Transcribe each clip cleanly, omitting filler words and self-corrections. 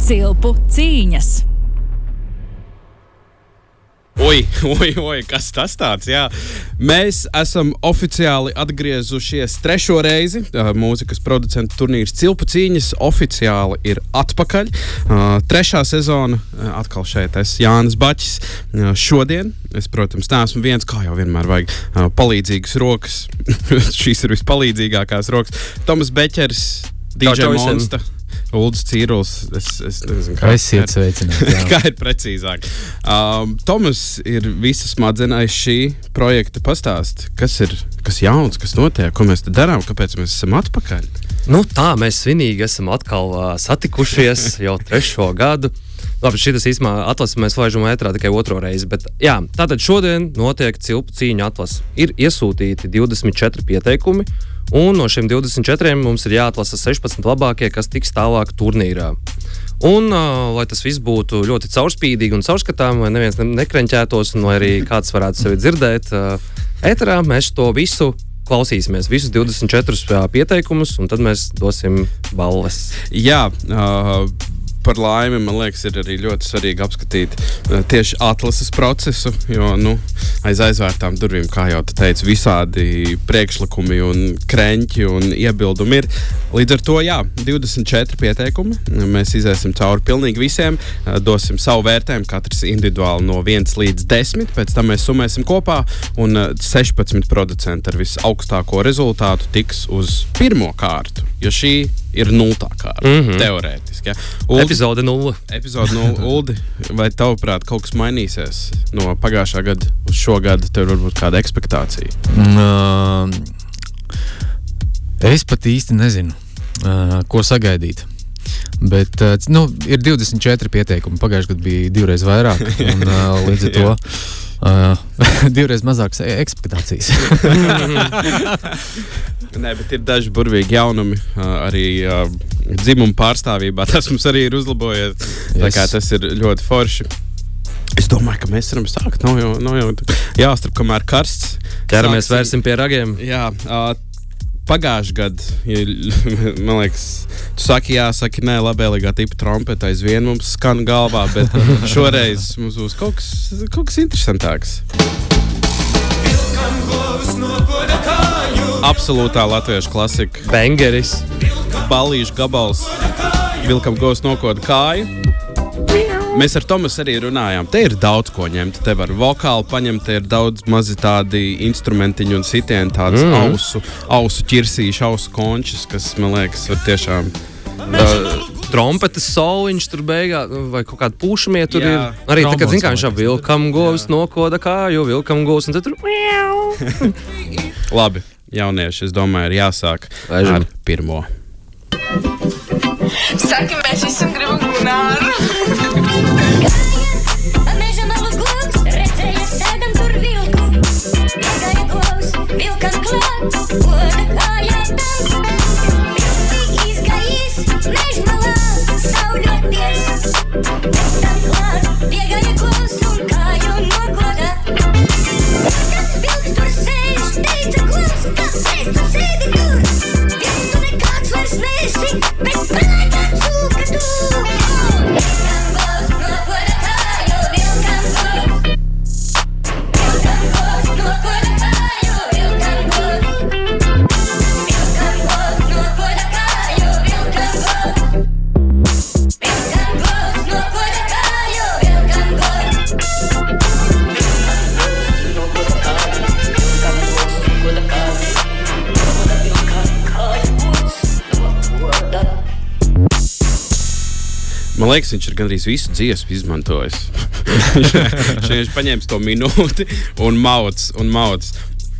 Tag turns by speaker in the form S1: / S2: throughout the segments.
S1: Cilpu cīņas.
S2: Oi, kas tas tāds, jā. Mēs esam oficiāli atgriezušies 3. reizi. Mūzikas producentu turnīrs Cilpu cīņas oficiāli ir atpakaļ. 3. sezona, atkal šeit es, Jānis Baķis. Šodien, es, protams, neesmu viens, kā jau vienmēr vajag, palīdzīgas rokas. Šīs ir vispalīdzīgākās rokas. Tomas Beķers, DJ Monsta. Uldis Cīruls, es nezinu, kā
S3: esiet sveicināti.
S2: Kā ir precīzāk. Tomas ir visas smadzenais šī projekta pastāst. Kas jauns, kas notiek, ko mēs te darām, kāpēc mēs esam atpakaļ?
S4: Nu tā, mēs svinīgi esam atkal satikušies jau 3. gadu. Labi, šitas īstumā atlasi mēs laižam ētrā tikai 2. reizi, bet jā, tātad šodien notiek Cilpu cīņu atlasi. Ir iesūtīti 24 pieteikumi, un no šiem 24 mums ir jāatlasa 16 labākie, kas tiks tālāk turnīrā. Un, lai tas viss būtu ļoti caurspīdīgi un caurskatām, lai neviens nekreņķētos, un lai arī kāds varētu sevi dzirdēt ētrā, mēs to visu klausīsimies, visus 24 pieteikumus, un tad mēs dosim balles.
S2: Jā, par laimi, man liekas, ir arī ļoti svarīgi apskatīt tieši atlases procesu, jo, aiz aizvērtām durvīm, kā jau tu teici, visādi priekšlikumi un kreņķi un iebildumi ir. Līdz ar to, jā, 24 pieteikumi, mēs iziesim cauri pilnīgi visiem, dosim savu vērtējumu, katrs individuāli no 1 līdz 10, pēc tam mēs summēsim kopā, un 16 producenti ar visaugstāko rezultātu tiks uz 1. kārtu, jo šī ir 0. kārta, teorētiski. Ja?
S4: Epizode 0.
S2: Epizode 0. Uldi, vai tavuprāt kaut kas mainīsies no pagājušā gada uz šo gadu? Tev varbūt kāda ekspektācija?
S3: Es pat īsti nezinu, ko sagaidīt. Bet ir 24 pieteikumi. Pagājušajā gadā bija 2 reizes vairāk. Un, līdz ar to 2 reizes mazākas ekspektācijas.
S2: Nē, bet ir daži burvīgi jaunumi arī dzimumu pārstāvībā. Tas mums arī ir uzlabojies. Tā kā tas ir ļoti forši. Es domāju, ka mēs varam sākt. Nav jau jāstrap, kamēr karsts.
S4: Ķeramies vērsim pie ragiem.
S2: Jā, pagājušā gada, man liekas, tu saki jā, saki nē, labēlīgā tipa trompeta aizvien mums skan galvā, bet šoreiz mums būs kaut kas interesantāks. Absolūtā latviešu klasika.
S4: Bengeris.
S2: Ballīšu gabals. Vilkam govs nokoda kāju. Mēs ar Tomasu arī runājām. Te ir daudz ko ņemt. Te var vokāli paņemt, te ir daudz mazi tādi instrumentiņi un sitieni, tādas ausu ķirsīši, ausu končas, kas, man liekas, var tiešām...
S4: Trompetes soliņš tur beigā, vai kaut kādi pūšamie tur
S2: jā,
S4: ir. Arī tā, kad zin kā viņš jau vilkam govs nokoda kāju, vilkam govs, un tad tur...
S2: Labi, jaunieši, es domāju, ir jāsāk ar 1.
S5: Saki, mēs visam gribam gunāru.
S2: Man liekas, viņš ir gandrīz visu dziesmu izmantojis. Viņš paņēmis to minūti un mauc.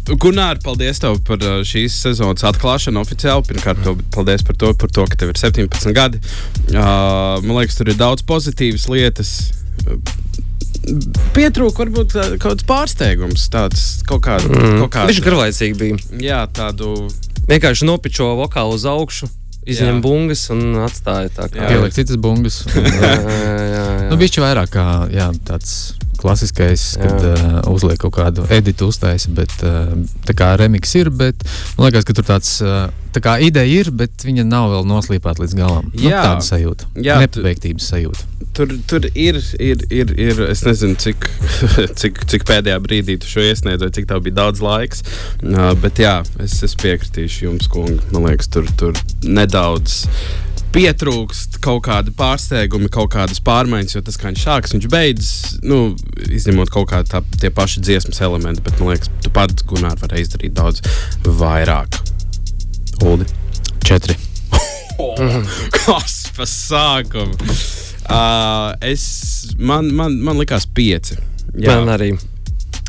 S2: Gunār, paldies tev par šīs sezonas atklāšanu oficiāli. Pirmkārt, paldies par to, ka tev ir 17 gadi. Man liekas, tur ir daudz pozitīvas lietas. Pietrūka varbūt kaut kāds pārsteigums, tāds kaut kāds.
S4: Viņš garlaicīgi bija.
S2: Jā, tādu...
S4: Vienkārši nopičo vokālu uz augšu. izņem bungas un atstāja tā kā.
S3: Pieliek citas bungas.
S4: Jā.
S3: Nu, bišķi vairāk kā, tāds klasiskais, kad uzliek kaut kādu editu uztaisa, bet tā kā remix ir, bet man liekas, ka tur tāds, tā kā ideja ir, bet viņa nav vēl noslīpēta līdz galam. Tāda sajūta. Nepabeigtības sajūta.
S2: Tur ir, es nezinu, cik pēdējā brīdī tu šo iesniedz, vai cik tev bija daudz laiks, bet jā, es piekritīšu jums, kungi. Man liekas, tur nedaudz pietrūkst kaut kādi pārsteigumi, kaut kādas pārmaiņas, jo tas, kā viņš sāks, viņš beidz, izņemot kaut kā tie paši dziesmas elementi, bet, man liekas, tu pats, Gunār, vari izdarīt daudz vairāk. Uldi?
S3: 4.
S2: Kas pa sākumu? Man likās 5. Jā.
S4: Man arī.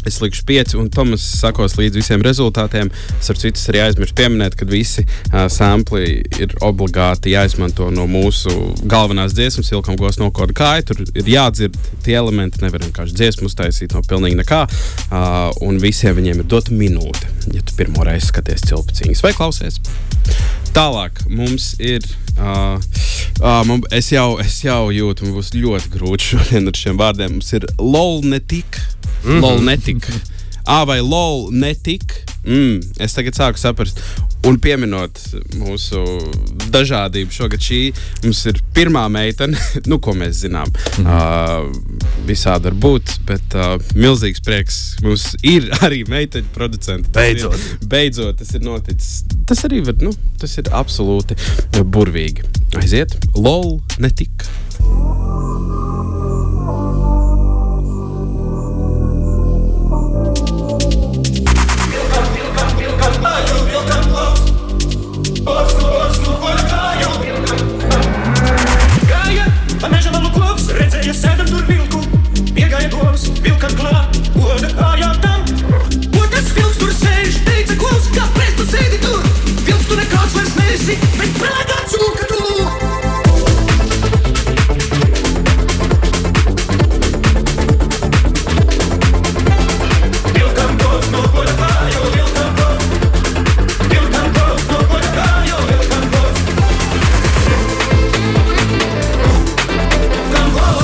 S2: Es likšu 5, un Tomas sakos līdz visiem rezultātiem. Es ar citus arī aizmirsu pieminēt, ka visi sampli ir obligāti jāizmanto no mūsu galvenās dziesmas, Vilkam Gos nokoda kāju. Tur ir jādzird tie elementi, nevar vienkārši dziesmu uztaisīt no pilnīgi nekā. Un visiem viņiem ir dota minūte, ja tu pirmo reizi skaties Cilpiciņas vai klausies. Tālāk mums ir. Es jau jūtu, man būs ļoti grūti šodien ar šiem vārdiem. Mums ir LOL netik. LOL netik. Vai LOL netik. Es tagad sāku saprast. Un pieminot mūsu dažādību šogad mums ir pirmā meitene, ko mēs zinām. Visādi var būt, bet milzīgs prieks. Mums ir arī meiteņu producenti. Beidzot, tas ir noticis. Tas arī var, tas ir absolūti burvīgi. Aiziet, LOL netik.
S1: Vilkam klāt, oda kājām tam. Otrs vilks tur sēž, teica, klaus, kāpēc tu sēdi tur? Vilks tu nekāds vairs neesi, bet prātā cūka tu. Vilkam gods no oda kāju, vilkam gods. Vilkam gods no oda kāju, vilkam gods. Vilkam gods.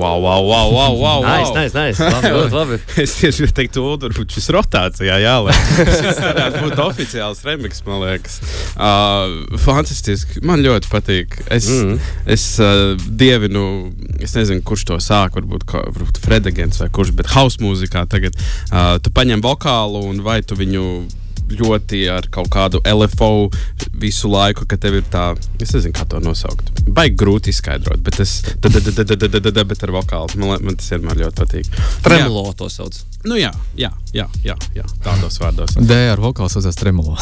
S2: Wow.
S4: Nice. Labi.
S2: Es tieši teiktu, varbūt šis rotācijā jāliek. Šis varētu būt oficiāls remix, man liekas. Fantastiski. Man ļoti patīk. Es dievinu, es nezinu, kurš to sāk, varbūt Fredegents vai kurš, bet house mūzikā tagad tu paņem vokālu un vai tu viņu ļoti ar kaut kādu LFO visu laiku, ka tev ir tā, es nezinu, kā to nosaukt. Baigi grūti izskaidrot, bet bet ar vokālu. Man tas vienmēr ļoti patīk.
S4: Tremolo to sauc.
S2: Jā, tādos vārdos.
S3: D ar vokālu saucās tremolo.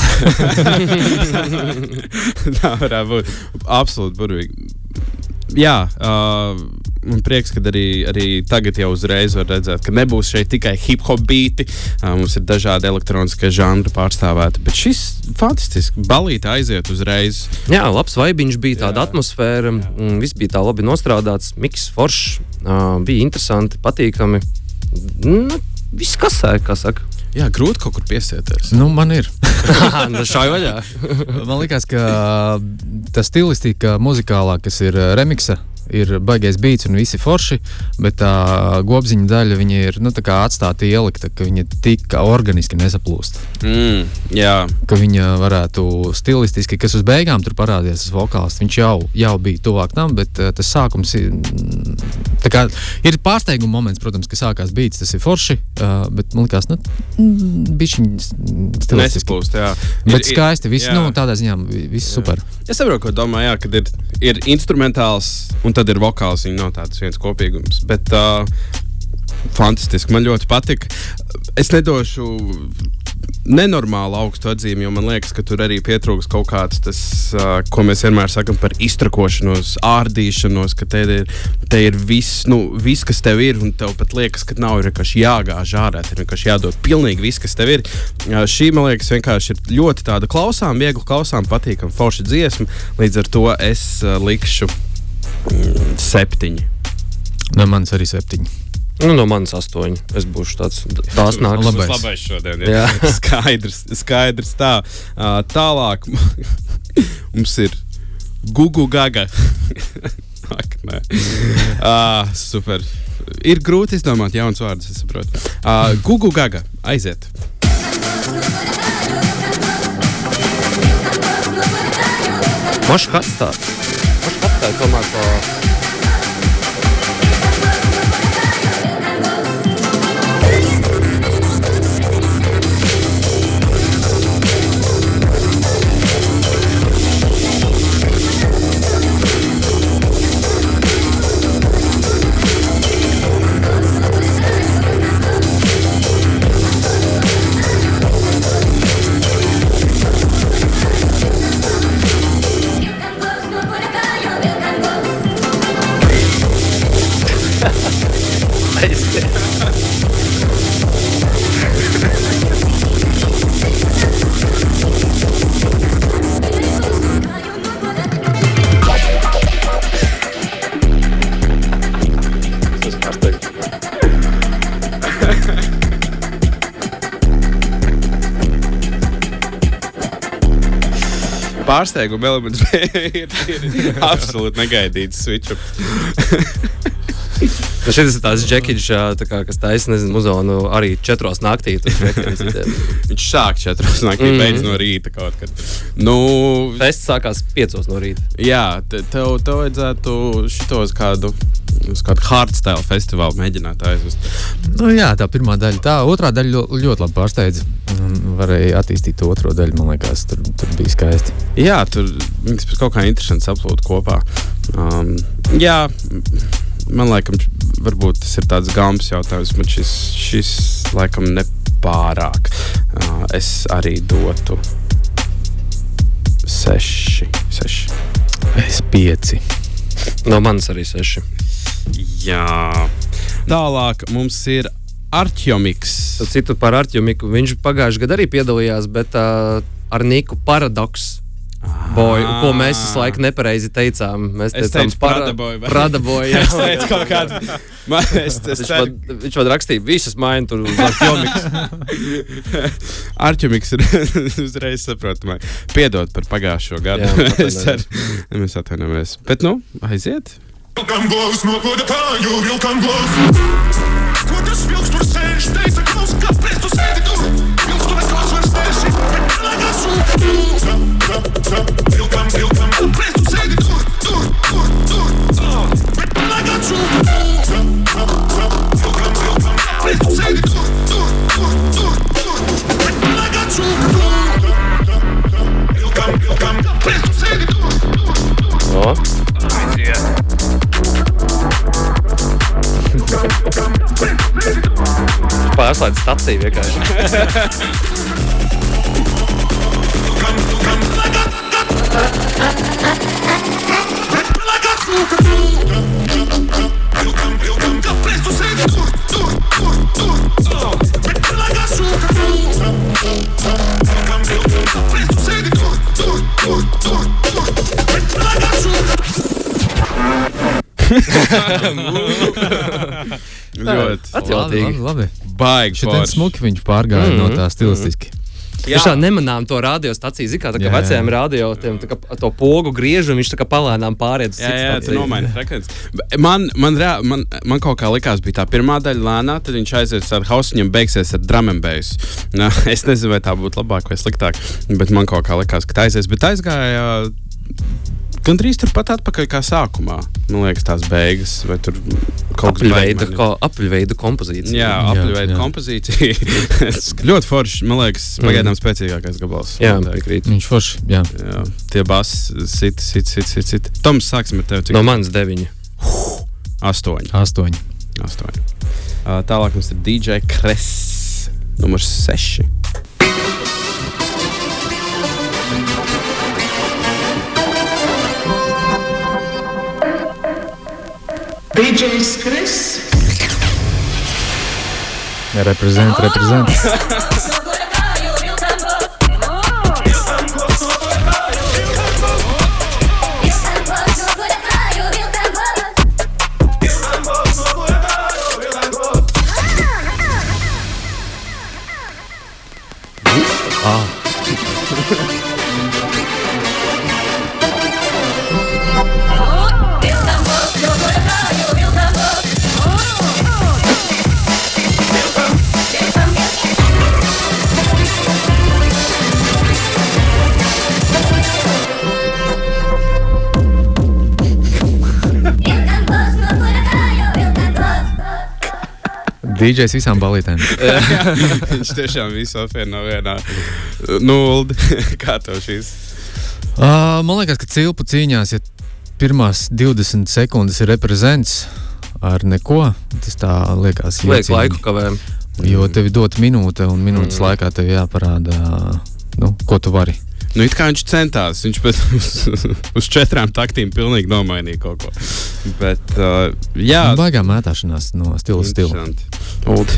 S2: Tā varētu būt absolūti burvīgi. Jā, man prieks, ka arī tagad jau uzreiz var redzēt, ka nebūs šeit tikai hip-hop beati, mums ir dažādi elektroniskie žanri pārstāvēti, bet šis fantastiski balīti aiziet uzreiz.
S4: Jā, labs vaibiņš bija, tāda atmosfēra, viss bija tā labi nostrādāts, miks foršs, bija interesanti, patīkami, viss kasē, kā saka.
S2: Jā, grūti kaut kur piesieties.
S3: Man ir.
S4: Šai vaļā.
S3: Man liekas, ka tā stilistika muzikālā, kas ir remiksa, ir baigais beats un visi forši, bet tā gobziņa daļa, viņa ir, tā kā atstāta ielikta, ka viņa tik organiski nesaplūst.
S2: Jā.
S3: Ka viņa varētu stilistiski, kas uz beigām tur parādījās tas vokāls, viņš jau bija tuvāk tam, bet tas sākums ir, tā kā, ir pārsteiguma moments, protams, ka sākās beats, tas ir forši, bet man likās, bišķiņ stilistiski.
S2: Nesaplūst, jā.
S3: Bet skaisti, viss, tādā ziņā, viss super.
S2: Es saprotu, ko domā, jā, kad ir instrumentāls un tad ir vokāls, viņa nav tāds viens kopīgums, bet fantastiski, man ļoti patika. Es nedošu nenormāli augstu atzīmi, jo man liekas, ka tur arī pietrūks kaut kāds tas, ko mēs vienmēr sakam par iztrakošanos, ārdīšanos, ka te ir viss, viss, kas tev ir, un tev pat liekas, ka nav vienkārši jāgāž ārā, te ir vienkārši jādod pilnīgi viss, kas tev ir. Šī, man liekas, vienkārši ir ļoti tāda klausām, viegli klausām, patīkam, forša dziesma, līdz ar to es likšu 7.
S3: No manis arī 7.
S4: Nu, no manis 8. Es būšu tās nāks.
S3: Labais.
S2: Labais šodien.
S4: Jā.
S2: Skaidrs tā. Tālāk mums ir Gugu Gaga. Ak, nē. Super. Ir grūti izdomāt jauns vārdus, es saprotu. Gugu Gaga, aiziet.
S4: Maš katstāt tomēr to...
S2: Pārsteiguma elements ir absolūti negaidīts switch-up.
S4: Šis ir tās džekiņš, kas taisa, nezinu, muzonu arī 4 naktī.
S2: Viņš sāk 4 naktī, beidz no rīta kaut kad. Nu,
S4: fests sākās 5 no rīta.
S2: Jā, tev vajadzētu šitos uz kādu hardstyle festivālu mēģināt aizvest.
S3: Nu jā, tā pirmā daļa tā. Otrā daļa ļoti labi pārsteidza. Varēja attīstīt to otro daļu, man liekas, tur bija skaisti.
S2: Jā, tur viņas pēc kaut kā interesants aplūda kopā. Jā, man laikam, varbūt tas ir tāds gambs jautājums, bet šis laikam nepārāk. Es arī dotu 6.
S3: Es 5.
S4: No manis arī 6.
S2: Jā. Tālāk mums ir Artjomiks.
S4: Citu par Artjomiku. Viņš pagājušajā gadā arī piedalījās, bet ar Niku Paradox boju, ko mēs visu laiku nepareizi teicām. Mēs teicām Pradaboju.
S2: Es teicu kaut kādu.
S4: Viņš man rakstīja visas maiņas tur uz Artjomiks.
S2: Artjomiks ir uzreiz saprotamai. Piedod par pagājušo gadu.
S4: Jā,
S2: mēs atvainojamies. Bet aiziet.
S1: Vilkam glaus, no goda kāju, vilkam glaus. Ko tas vilks tur sēž, teica klaus, kāpēc tu sēdi tur? Vilks tu nekāds vairs neesi, bet pelēkā sūka. Vilkam, kāpēc tu sēdi tur? Bet pelēkā sūka. Vilkam, kāpēc tu sēdi tur? Bet pelēkā sūka. Vilkam, kāpēc tu sēdi tur?
S4: Pārslēdz staciju vienkārši.
S2: Ļoti
S4: Atjautīgi.
S3: Labi.
S2: baigi
S3: Šitien
S2: forši.
S3: smuki viņš pārgāja no tā stilistiski.
S4: Viņš tā nemanām to radiostaciju, zin kā vecajām radio, to pogu griež, un viņš tā kā palēnām pāriet uz citu
S2: Jā,
S4: staciju.
S2: tas nomaina frekvenci. Man kaut kā likās, bija tā pirmā daļa lēnā, tad viņš aizies ar hausiņiem, beigsies ar drum and bass. Es nezinu, vai tā būtu labāk vai sliktāk, bet man kaut kā likās, ka tā aizies. Bet aizgāja gandrīz turpat atpakaļ kā sākumā. Man liekas, tās beigas, vai tur kaut kas
S4: Apļveida kompozīcija.
S2: Jā, apļveida kompozīcija. Ļoti forši, man liekas, pagaidām spēcīgākais gabals.
S4: Jā, piekrīt.
S3: Viņš forši, jā.
S2: Jā, tie basi sit. Toms, sāksim ar tevi. Cik?
S4: No manis 9.
S2: 8. Tālāk mums ir DJ Kress, numurs 6.
S5: DJ's Chris.
S3: Reprezent. DJs visām balītēm.
S2: Viņš tiešām visu apvieno vienā nuldi. Kā tev šīs?
S3: Man liekas, ka cilpu cīņās, ja pirmās 20 sekundes ir reprezents ar neko, tas tā liekas
S4: Liek
S3: jocīgi.
S4: laiku kavējam.
S3: Jo tev ir dot minūte, un minūtes laikā tev jāparāda, ko tu vari.
S2: Nu, it kā viņš centās. Viņš pat uz 4 taktīm pilnīgi nomainīja kaut ko. Bet, jā.
S3: Baigā mētāšanās no stila uz stilu.
S2: Old.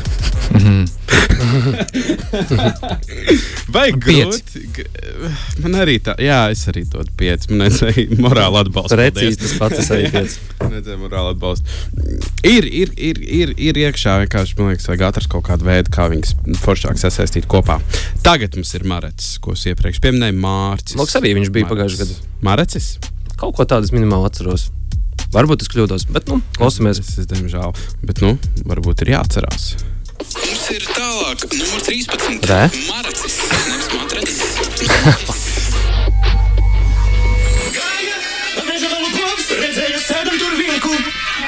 S2: Vai grūti? Man arī tā, jā, es arī dodu 5. Man necēja morāli atbalstu.
S4: Precīzi tas pats, es arī 5.
S2: Necēja morāli atbalstu. Ir iekšā vienkārši, man liekas, vajag atrast kaut kādu veidu, kā viņas foršāk sasaistīt kopā. Tagad mums ir Marecis, ko es iepriekš pieminēju, Mārcis.
S4: Loks arī viņš bija pagājušajā gadu.
S2: Marecis?
S4: Kaut ko tādu es minimāli atceros. Varbūt es kļūdos, bet, klausamies.
S2: Es diemžēl. Bet, varbūt ir jāatcerās. Mums ir tālāk, numur 13.
S4: Re?
S2: Marecis. Nevis Marecis.
S1: Gāja, pa meža galu koks, redzēja sēdam tur vilku.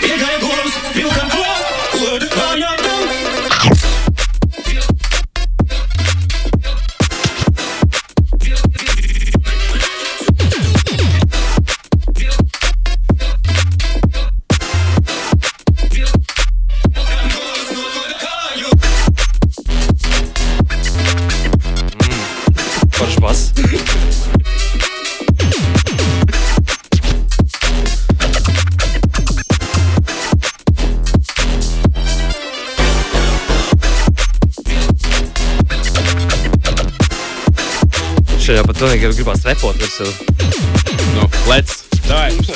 S1: Iegāja govs, vilkam kodu kājām nav.
S4: Foršs bas. Šajā pat pilnīgi gribās repot virsū.
S2: Nu, let's. Davai, mums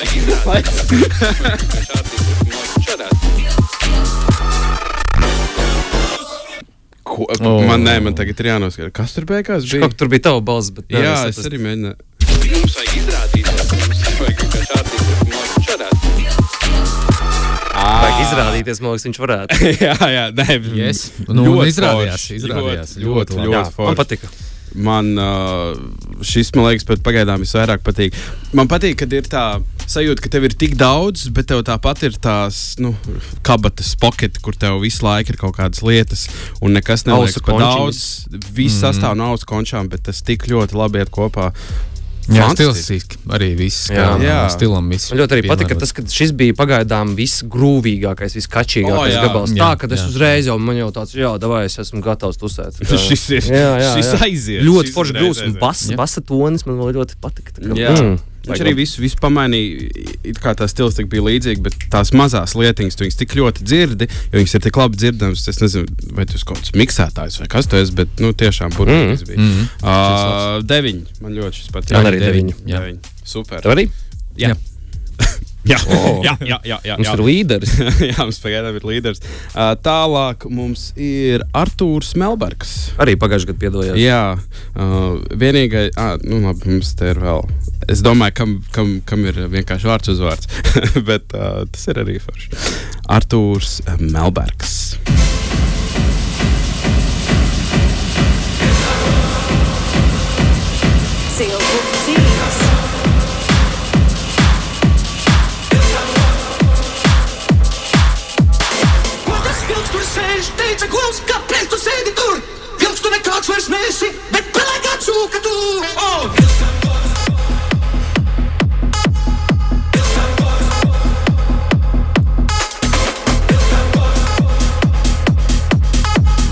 S2: vajag izrādīt. Ko? Man tagad ir jānoskatās. Kas tur beigās bija?
S4: Kaut tur bija tava balss, bet...
S2: Jā, es arī mēģināju. Mums vajag izrādīt. Mums vajag vienkārši attīstīt. Šādāt.
S4: Vajag izrādīties, man liekas, viņš varētu.
S2: jā, nē.
S3: Yes.
S2: Ļoti
S3: Izrādījās.
S2: forši.
S3: Ļoti labi.
S4: Jā,
S2: Ļoti forši.
S4: man patika.
S2: Man šis, man liekas, pat pagaidām visvairāk patīk. Man patīk, kad ir tā sajūta, ka tev ir tik daudz, bet tev tāpat ir tās kabatas poketi, kur tev visu laiku ir kaut kādas lietas, un nekas neliekas
S4: Ausu
S2: pa
S4: končiņas.
S2: daudz. Viss sastāv no ausu končām, bet tas tik ļoti labi iet kopā.
S3: Jā,
S2: Fantastiski.
S3: stilistiski arī viss,
S4: Jā.
S3: kā
S2: Jā.
S3: stilam viss.
S4: Man ļoti arī patika,
S3: piemērots.
S4: ka šis bija pagaidām visgrūvīgākais, viskačīgākais
S2: jā.
S4: gabals.
S3: Jā,
S4: Tā, ka es
S3: jā.
S4: uzreiz jau man jau tāds, davai, es esmu gatavs tusēt.
S2: Šis ir, šis aiziet.
S4: Ļoti
S2: Šis
S4: forši
S2: uzreiz
S4: grūs un
S2: aiziet.
S4: basa tonis man vēl ļoti patika. Tā kā,
S2: Jā. Viņš arī visu pamainīja. It kā tā stilistika bija līdzīga, bet tās mazās lietiņas, tu viņas tik ļoti dzirdi, jo viņas ir tik labi dzirdamas. Es nezinu, vai tu esi kaut kāds miksētājs vai kas tu esi, bet tiešām burvīgs bija. 9. Man ļoti šis patīk.
S4: Man arī 9.
S3: Jā.
S2: 9. Super.
S4: Tev arī?
S2: Jā. Jā.
S4: Oh.
S2: Jā.
S4: Mums ir līderis.
S2: Jā, mums pagaidām ir līderis. Tālāk mums ir Artūrs Melbergs.
S4: Arī pagājušajā gadā piedalījās.
S2: Jā, vienīgai, labi, mums te ir vēl. Es domāju, kam ir vienkārši vārds uzvārds, bet tas ir arī forši. Artūrs Melbergs.
S6: Cilpu cīņas.
S1: Ko tas vilks tur sēž? Teica govs, kāpēc tu sēdi tur? Vilks tu nekāds vairs nesi, bet pelēkā cūka tu!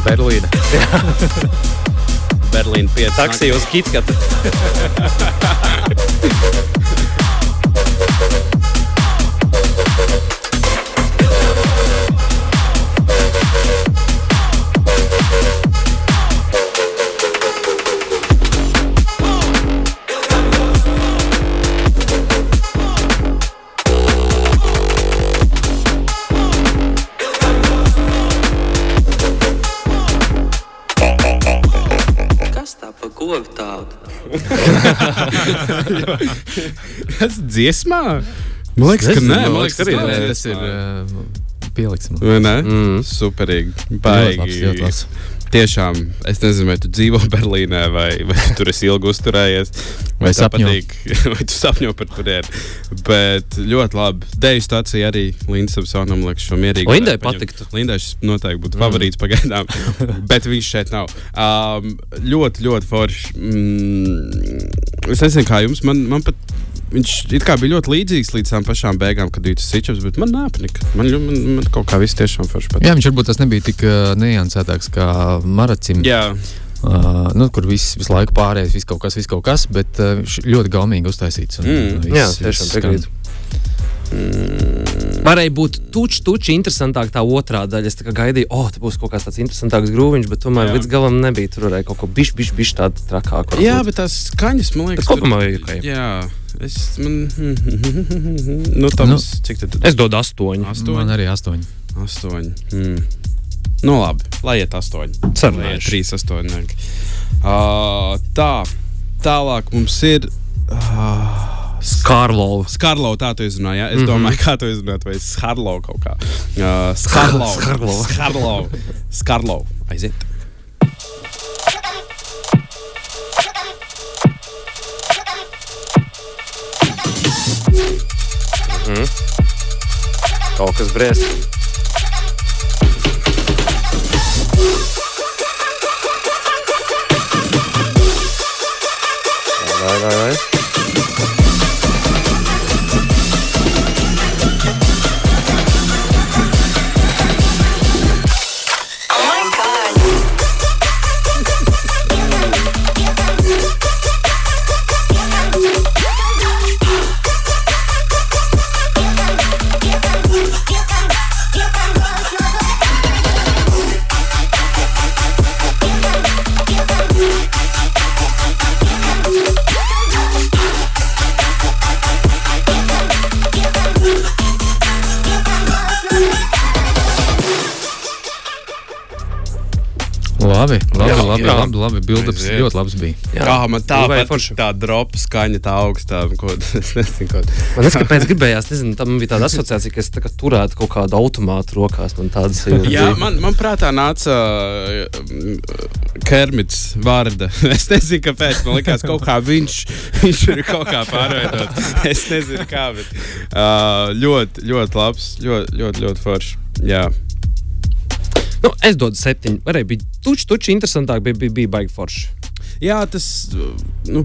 S3: Berlīna.
S2: Berlīna 5.
S4: Taksī uz KitKat.
S5: Kas tā pa
S4: govi tādu.
S2: Tas dziesmā? Man liekas, ka nē, man liekas,
S3: Tas ir pieliksim.
S2: Vai ne? Superīgi. Baigi.
S3: Ļoti labs.
S2: Tiešām, es nezinu, vai tu dzīvo Berlīnē, vai tu tur esi ilgi uzturējies,
S3: Vai
S2: tev
S3: sapņo.
S2: patīk, vai tu sapņo par turieni. Bet ļoti labi. Deju stācija arī Linda Samsonam liekas šo mierīgu.
S4: Lindai
S2: varētu paņemt.
S4: patiktu.
S2: Lindai šis noteikti būtu favorīts pagaidām, bet viņš šeit nav. Ļoti, ļoti forši. Es nezinu, kā jums, man pat viņš it kā bija ļoti līdzīgs līdz tām pašām beigām, kad bija tas sičups, bet man neapnika. Man kaut kā viss tiešām forši patīk.
S3: Jā, viņš varbūt tas nebija tik niansētāks kā Maracim.
S2: Jā.
S3: Kur visu laiku pārējais, viss kaut kas, bet ļoti gaumīgi uztaisīts.
S4: Jā, tiešām piekrītu. Varēja būt tuči interesantāk tā otrā daļa. Es tā kā gaidīju, te būs kaut kāds tāds interesantāks grūviņš, bet tomēr līdz galam nebija. Tur varēja kaut ko bišķi tādu trakāku.
S2: Jā, bet tās skaņas, man liekas,
S4: Bet kopumā bija ok.
S2: Jā, Toms, cik tad?
S4: Es dodu 8.
S2: 8.
S3: Man arī 8.
S2: 8. Nu labi, lai iet 8.
S4: Sarunājuši.
S2: 3, 8. Tālāk mums ir...
S4: Skarlova.
S2: Skarlova, tā tu izrunāji, ja? Es domāju, kā tu izrunāt, vai Skarlova kaut kā. Skarlova. Aiziet.
S4: Kaut kas briest. Vai.
S6: Oh my God.
S3: Labi. Build-ups
S2: Aiziet.
S3: ļoti labs bija.
S2: Jā, man tā
S4: Gribēju
S2: patīk
S4: forši.
S2: tā dropa skaņa, tā augstā, es nezinu, ko.
S4: Man liekas, kāpēc gribējās, nezinu, tam bija tāda asociācija, ka es tā kā turētu kaut kādu automātu rokās. Man tādas sajūtas
S2: Jā,
S4: bija.
S2: man prātā nāca Kermits vārda. Es nezinu, kāpēc. Man liekas, kaut kā viņš ir kaut kā pārveidots. Es nezinu, kā, bet ļoti labs, ļoti forši. Jā.
S4: Nu, es dodu 7. Varēja būt tuči interesantāk, bija baigi forši.
S2: Jā, tas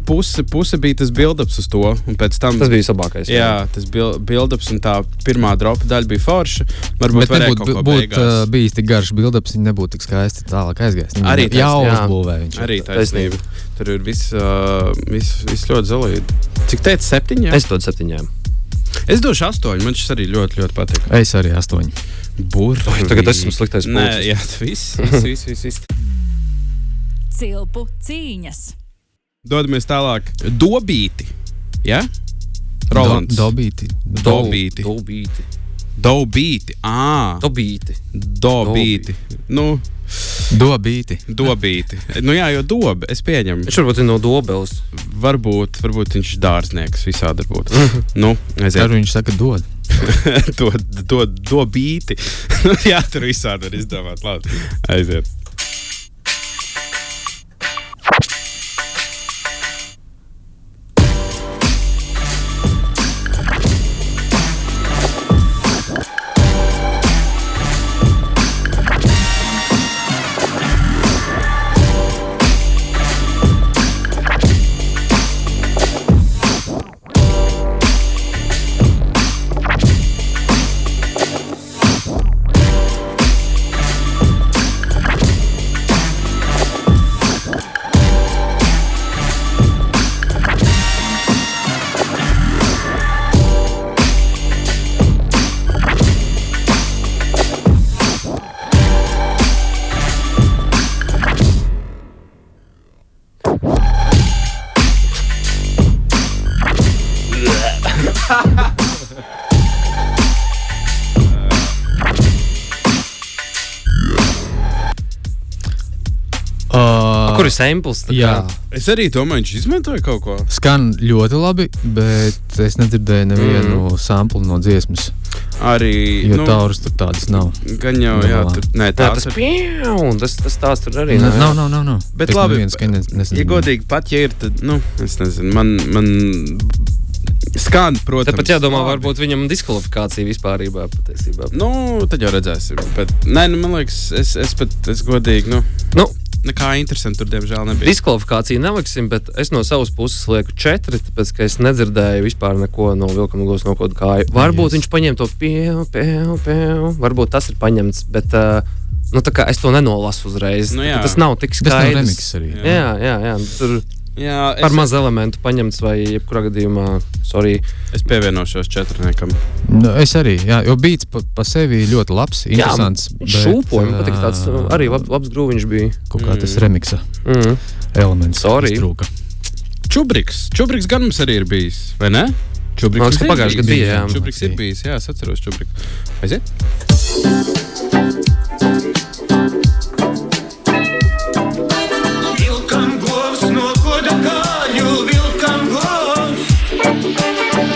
S2: puse bija tas build-ups uz to, un pēc tam
S4: Tas bija labākais.
S2: Jā, tas build-ups un tā pirmā dropa daļa bija forša. Varbūt
S3: Bet
S2: varēja kaut ko
S3: nebūtu
S2: beigās.
S3: bijis tik garš build-ups, viņi nebūtu tik skaisti tālāk aizgājis.
S2: Arī
S3: jau
S2: taisnība.
S3: uzbūvē viņš.
S2: Arī taisnība. Tur ir viss ļoti zelīti. Cik teica 7? Jā?
S4: Es dodu 7.
S2: Es došu 8. Man šis arī ļoti patīk.
S3: Es arī 8.
S2: Burvīgi.
S4: Tagad esmu sliktais
S2: Nē,
S4: pulcis.
S2: jā, viss.
S6: Cilpu cīņas.
S2: Dodamies tālāk. Dobīti. Jā? Rolands.
S3: Dobīti.
S2: Dobīti.
S4: Dobīti.
S2: Dobīti.
S4: Dobīti.
S2: Dobīti. Nu,
S3: Dobīti.
S2: dobīti. Nu jā, jo dobe, es pieņemu.
S4: Viņš varbūt ir no Dobeles.
S2: Varbūt viņš ir dārznieks, visādi varbūt. Nu, aiziet.
S3: Ar viņš saka dod.
S2: Dobīti. Jā, tur visādi var izdomāt. Labi, aiziet.
S4: Kur ir samples? tā
S3: Jā,
S4: kā?
S2: Es arī domāju, viņš izmantoja kaut ko.
S3: skan ļoti labi, bet es nedzirdēju nevienu samplu no dziesmas.
S2: Arī,
S3: Jo taurus tur tādas nav.
S2: gan jau, jā, tur, nē,
S4: Jā,
S2: tā
S4: tas pjau, tas tās tur arī
S3: Nav.
S2: Bet
S3: Es
S2: labi,
S3: nevienu skaņu nesadzirdēju.
S2: ja godīgi pat, ja ir, tad, es nezinu, man skan, protams.
S4: Tad pat jādomā, varbūt viņam diskvalifikācija vispārībā patiesībā.
S2: Tad jau redzēsim. Bet, man liekas, es godīgi,
S4: Nu,
S2: nekā interesanti tur, diemžēl, nebija.
S4: diskvalifikāciju neliksim, bet es no savas puses lieku 4, tāpēc, ka es nedzirdēju vispār neko no Vilkam Gūs no kaut kāju. Varbūt viņš paņem to pēl, varbūt tas ir paņemts, bet tā kā es to nenolasu uzreiz.
S2: Jā.
S4: Tas nav tik
S3: Tas nav
S4: skaidrs.
S3: remix arī.
S4: Jā, tur
S2: Jā,
S4: par maz elementu paņemts vai jebkurā gadījumā,
S2: es pievienošos 4.
S3: Es arī, jā, jo beats pa sevi ļoti labs, interesants.
S4: Šūpoja, man patīk tāds arī labs grūviņš bija.
S3: Kaut kā tas remiksa elements
S4: Sorry.
S3: trūka.
S2: Čubriks gan mums arī ir bijis, vai ne? Čubriks
S4: Man liekas, ka
S2: mums ir
S4: pagājušajā gadā bija, jā.
S2: Čubriks ir bijis, jā, es atceros Čubriku. Aiziet?
S1: Vilkam govs no goda kāju, vilkam govs.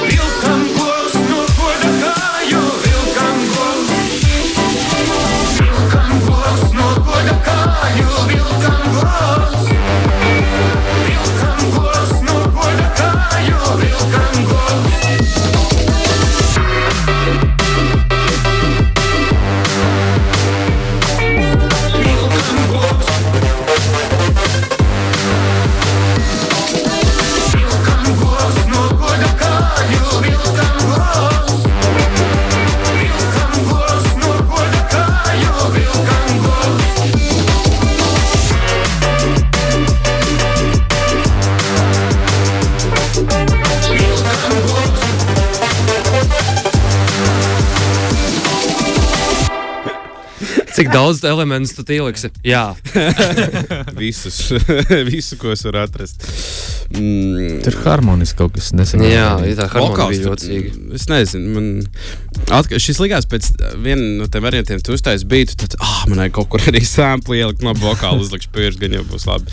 S1: Vilkam govs no goda kāju, vilkam govs. Vilkam govs no goda kāju, vilkam govs. Vilkam govs no goda kāju, vilkam govs.
S4: Cik daudz elementus tu ieliksi? Jā.
S2: Visu, ko es varu atrast.
S3: Tur harmoniski kaut kas nesanāk.
S4: Jā, tā harmonija
S2: Vokāls
S4: bija
S2: tur,
S4: jocīga.
S2: Es nezinu, šis likās pēc viena no tiem variantiem, tu uztais bītu, tad, man vajag kaut kur arī sampli ielikt, labi, vokāli uzlikšu pirks, gan jau būs labi.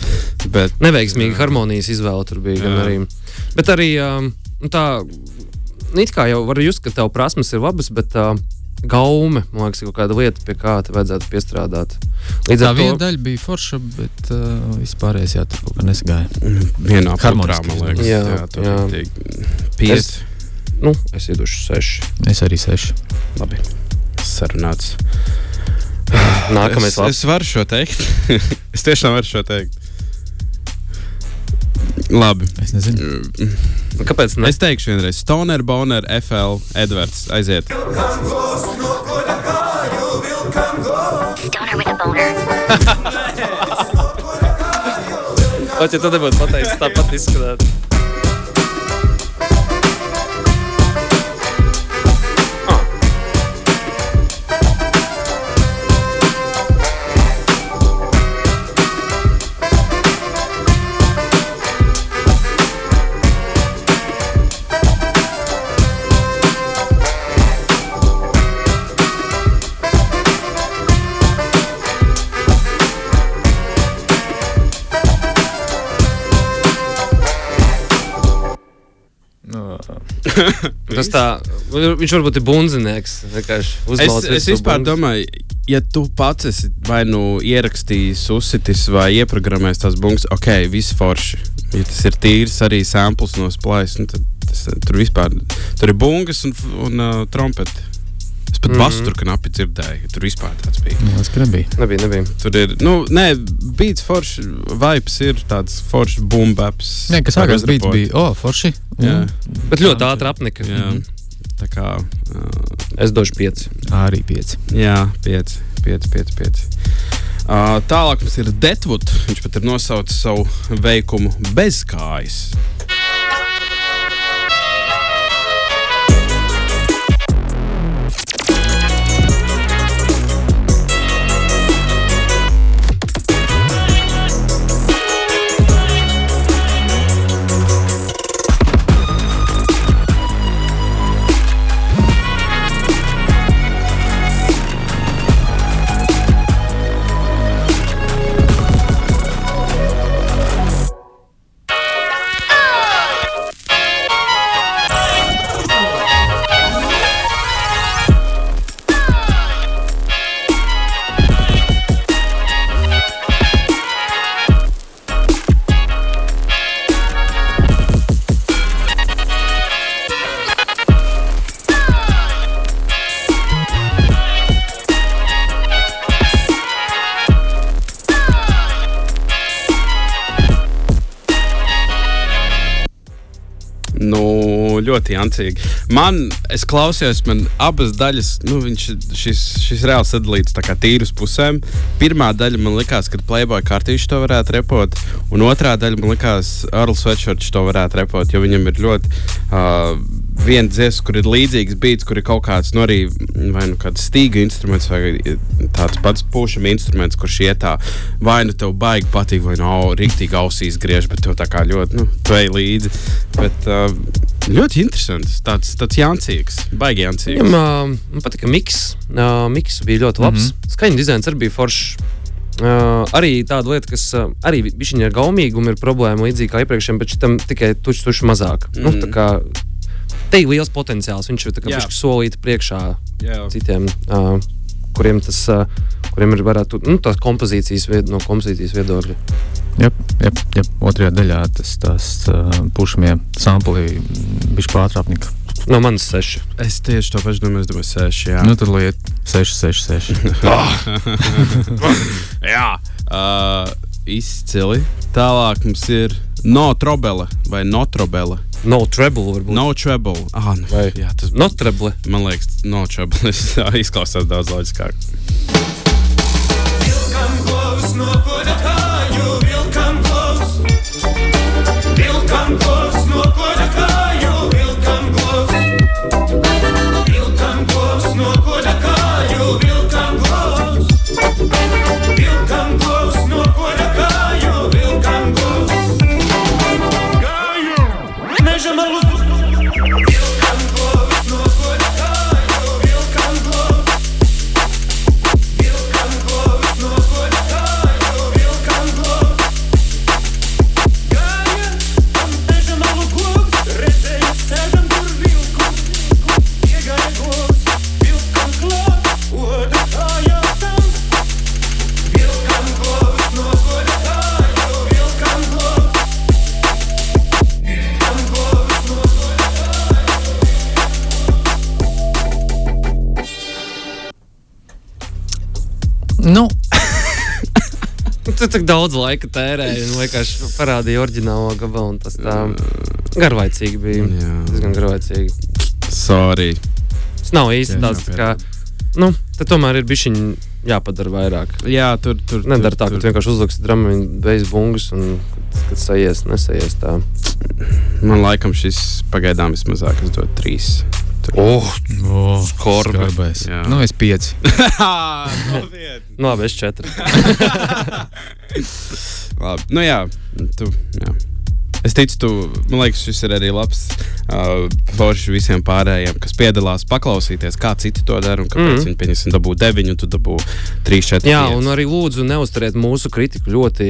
S2: Bet,
S4: Neveiksmīga harmonijas izvēle tur bija. Gan arī. Bet arī tā, it kā jau var just, ka tev prasmes ir labas, bet gaume, man liekas, ir kaut kāda lieta, pie kā te vajadzētu piestrādāt. Līdz
S3: Tā
S4: ar
S3: viena
S4: to
S3: daļa bija forša, bet vispārējais jā, tur kaut kā nesagāja.
S2: vienā putrā,
S3: Harmoniski
S2: man liekas,
S4: Jā,
S2: tur
S4: jā.
S2: ir 5.
S4: es iedošu 6.
S3: Es arī 6.
S2: Labi, sarunāts.
S4: Nākamais
S2: Es varu šo teikt. Es tiešām varu šo teikt. Labi.
S3: Es nezinu.
S4: Kāpēc ne?
S2: Es teikšu vienreiz. Stoner, Boner, FL, Edvards. Aiziet.
S7: Stoner with a boner.
S4: Pat ja tu nebūtu pateicis, tāpat izskatāt. Tas tā, viņš varbūt ir bundzinieks.
S2: Es vispār domāju, ja tu pats esi vai nu ierakstījis, uzsitis vai ieprogrammējis tās bungas, ok, viss forši. Ja tas ir tīrs arī samples no splais, tad tur vispār, tur ir bungas un trompeti. Es pat basu tur knapi dzirdēju, tur vispār tāds bija.
S3: Man liekas, ka nebija.
S4: Nebija.
S2: Tur ir, beats forši, vibes ir tāds forši boom-baps.
S3: Nē, kas ākās beats bija, forši.
S2: Jā.
S4: Bet ļoti ātri apnika.
S2: Jā. Tā kā,
S4: Es došu 5.
S3: Arī 5.
S2: jā, 5. Tālāk mums ir Deadwood. Viņš pat ir nosaucis savu veikumu bez kājas. ļoti jancīgi. Es klausījos, man abas daļas, šis reāli sadalīts tā kā tīri uz pusēm. Pirmā daļa man likās, ka Playboy Kartīši to varētu repot, un otrā daļa man likās, Earl Sweatshirt to varētu repot, jo viņam ir ļoti viena dziesma, kur ir līdzīgs beats, kur ir kaut kāds, arī vai kāds stīga instruments vai tāds pats pūšama instruments, kurš ietā vai tev baigi patīk, vai riktīgi ausīs griež, bet tev tā kā ļoti, tu ej līdzi. Bet ļoti interesants, tāds jancīgs, baigi jancīgs.
S4: Man patika miks bija ļoti labs. Skaņu dizains arī bija foršs. Arī tāda lieta, kas arī bišķiņa ar gaumīgumu ir problēma līdzīgi kā iepriekšējiem, bet šitam tikai tuši mazāk. Tā kā te ir liels potenciāls, viņš ir tā kā bišķi solīti priekšā citiem, kuriem ir varētu, tās kompozīcijas no kompozīcijas viedokļa.
S3: Jep. Otrajā daļā tās pušamie sampli bišķi pārtrāpnika.
S4: No manas 6.
S2: Es tieši to pašu domāju 6, jā.
S3: Tad liet 6.
S2: Jā. Izcili. Tālāk mums ir No Trouble vai No Trouble.
S4: No Trouble varbūt.
S2: No Trouble.
S4: Vai
S2: jā, tas
S4: No Trouble.
S2: Man liekas, No Trouble. Izklausās daudz loģiskāk.
S4: Tu tik daudz laika tērēji un vienkārši parādīja oriģinālo gabalu, un tas tā garlaicīgi bija. Diezgan garlaicīgi.
S2: Sorry.
S4: Tas nav īsti tāds tā kā, te tomēr ir bišķiņ jāpadara vairāk.
S2: Jā, tur.
S4: Nedara tā, ka tu vienkārši uzliksi drama un beidz bungus, un kad sajies, nesajies tā.
S2: Man laikam šis pagaidām vismazāk, es dodu 3.
S3: Skarbais. Es 5.
S4: Labi, es 4.
S2: Labi, jā. Es ticu, man liekas, šis ir arī labs forši visiem pārējiem, kas piedalās paklausīties, kā citi to dara un kāpēc viņi pieņemsim dabū 9 un tu dabū 3, 4, 5.
S4: Jā, un arī lūdzu neuzturiet mūsu kritiku ļoti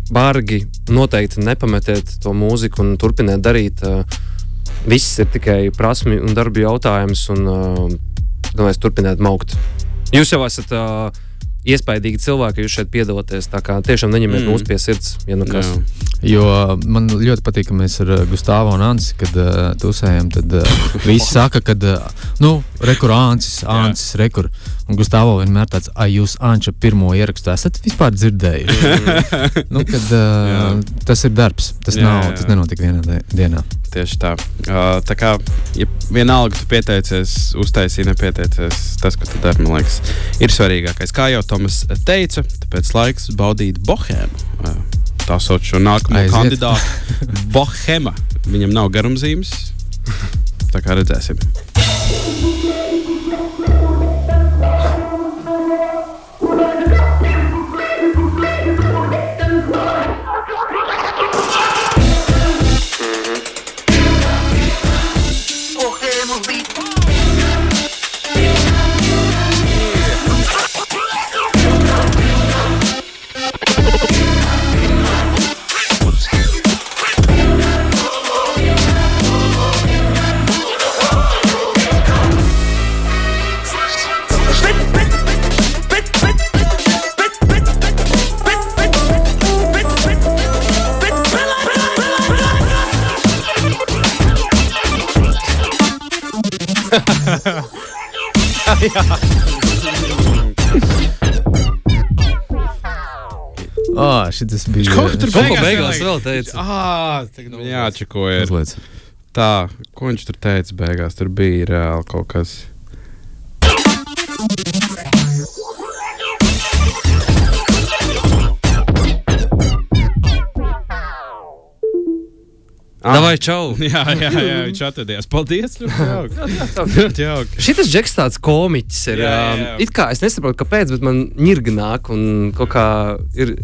S4: bargi, noteikti nepametiet to mūziku un turpiniet darīt. Viss ir tikai prasmi un darbi jautājums, un galvenais turpiniet maukt. Jūs jau esat iespaidīgi cilvēki, jūs šeit piedalāties, tā kā tiešām neņemiet mūs pie sirds, ja nu kas.
S3: Jo man ļoti patīk, ka mēs ar Gustavo un Ansi, kad tusējam, tad visi saka, kad, rekur Ansis, rekur. Un Gustavo vienmēr tāds, jūs Anča pirmo ierakstu esat vispār dzirdējuši. Tas ir darbs, tas nenotika vienā dienā.
S2: Tieši tā. Tā kā, ja vienalga tu pieteicies, uztaisīji, nepieteicies, tas, ko tu dari, man liekas, ir svarīgākais. Kā jau Tomas teica, tāpēc laiks baudīt bohēmu. Tā sauc šo nākamo kandidātu Bohēma. Viņam nav garumzīmes, tā kā redzēsim.
S3: Šitas bija...
S2: Kaut tur
S4: beigās vēl teica.
S2: Tagad man jāčeko ir.
S3: Uzliec.
S2: Tā, ko viņš tur teica beigās? Tur bija reāli kaut kas.
S4: Davai, čau!
S2: Jā, viņš atvedījās. Paldies! Ļoti jauki.
S4: Šitas džeks tāds komiķis ir.
S2: Jā.
S4: It kā es nesaprotu, kāpēc, bet man ņirga nāk un kaut kā ir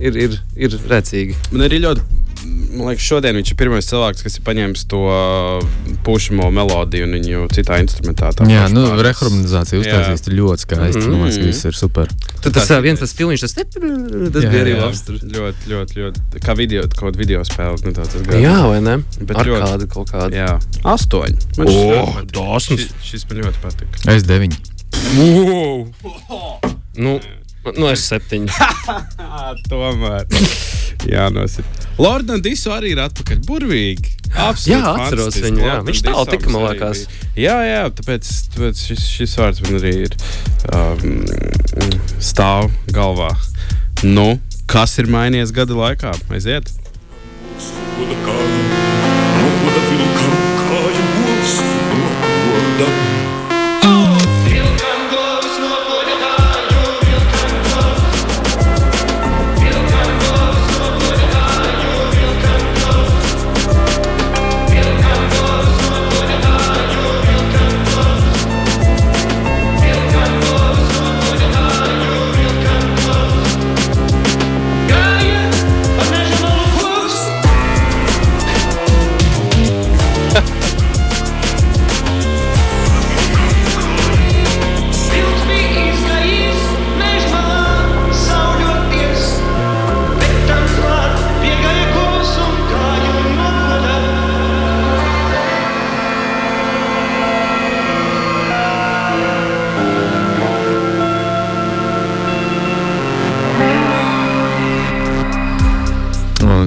S4: rēcīgi.
S2: Man arī ļoti, man liekas, šodien viņš ir pirmais cilvēks, kas ir paņēmis to pušamo melodiju un viņu citā instrumentā.
S3: Jā, reharmonizācija uztaisīs ļoti skaisti. Man liekas, ka viss ir super.
S4: Tad tas viens tas filmiņš, tas bija arī labs.
S2: Ļoti. Kā kaut video spēle.
S4: Jā, vai ne?
S2: Bet
S4: ar
S2: ļoti,
S4: kādu kaut kādu.
S2: Jā, 8. Šis man ļoti patika.
S3: Es 9.
S4: Nu es 7.
S2: Tomēr. Jā, nosit. Lordan Disu arī ir atpakaļ. Burvīgi. Absolūti.
S4: Jā, atceros viņu. Jā. Viņš tālu tika, man liekas.
S2: Jā, tāpēc šis vārds man arī ir stāv galvā. Nu, kas ir mainījies gada laikā? Aiziet.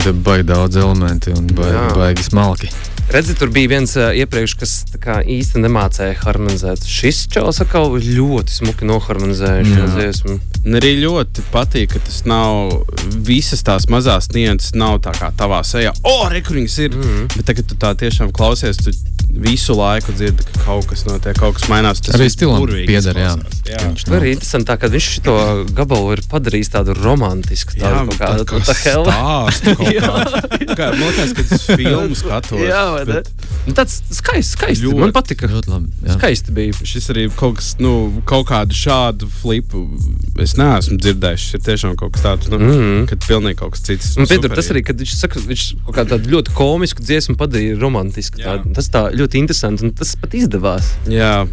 S3: Te baigi daudz elementi un baigi smalki.
S4: Redzi, tur bija viens iepriekš, kas īsti nemācēja harmonizēt. Šis čels atkal ļoti smuki noharmonizēja šo dziesmu.
S2: Un arī ļoti patīk, ka tas nav visas tās mazās nianses, nav tā kā tavā sejā. Rekurings ir! Bet tagad tu tā tiešām klausies, tu visu laiku dzirdi, ka kaut kas notiek, kaut kas mainās. Tas
S3: arī stilam pieder, jā.
S4: Tā arī interesanti tā, ka viņš šito gabalu ir padarījis tādu romantisku, tādu kaut kādu
S2: stāstu kaut kā. Man liekas, ka tas filmu skatos.
S4: Jā, vai ne? Tāds skaisti.
S2: Ļoti,
S4: man patika.
S3: Ļoti labi. Jā.
S4: Skaisti bija.
S2: Šis arī kaut kas, kaut kādu šādu flipu es neesmu dzirdējis. Šis ir tiešām kaut kas tāds, kad pilnīgi kaut kas cits.
S4: Un pietur, tas arī, kad viņš saka, viņš kaut kā tādu ļoti komisku dziesmu padarīja romantisku. Tas tā ļoti interesanti, un tas pat izdevās.
S2: Jā,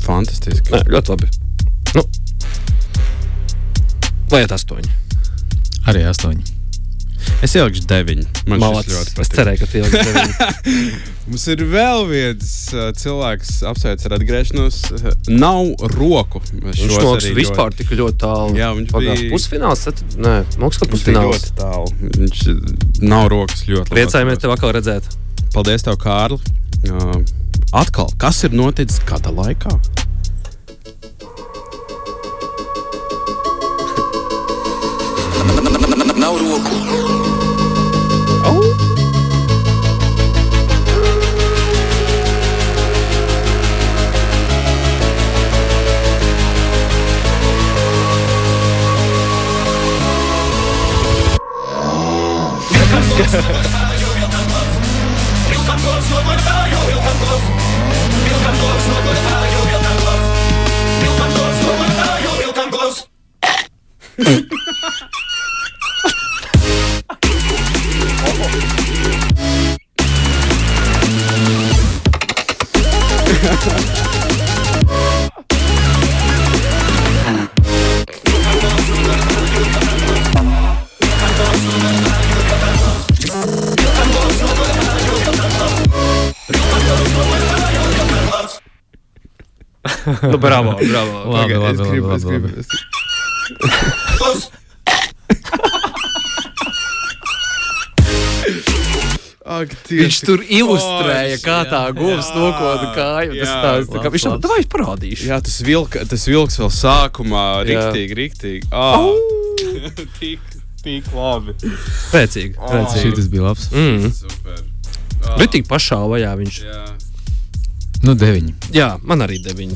S2: fantastiski.
S4: Jā, ļoti labi. Vai 8?
S3: Arī 8.
S2: Es ielikšu 9. Man šis ļoti patīk.
S4: Es cerēju, ka tu ieliksi 9.
S2: Mums ir vēl viens cilvēks apsveic ar atgriešanos. Nav roku.
S4: Viņš noks vispār tik ļoti tālu.
S2: Jā, viņš bija
S4: pusfināls. Nē, moks kā pusfināls.
S2: Ļoti tālu. Viņš nav rokas ļoti.
S4: Priecājamies tev atkal redzēt.
S2: Paldies tev, Kārli. Atkal, kas ir noticis gada laikā?
S1: Nav roku.
S4: Bravo.
S3: Labi.
S4: Viņš tur ilustrēja, kā tā govs nokoda kāju. Tas tā kā viņš tam davai parādīšu.
S2: Jā, tas vilks vēl sākumā riktīgi. Tik labi.
S4: Pēcīgi.
S3: Šis bija labs.
S2: Super.
S4: Ritīgi pašā vajā viņš.
S2: Jā.
S3: Nu, 9.
S4: Jā, man arī 9.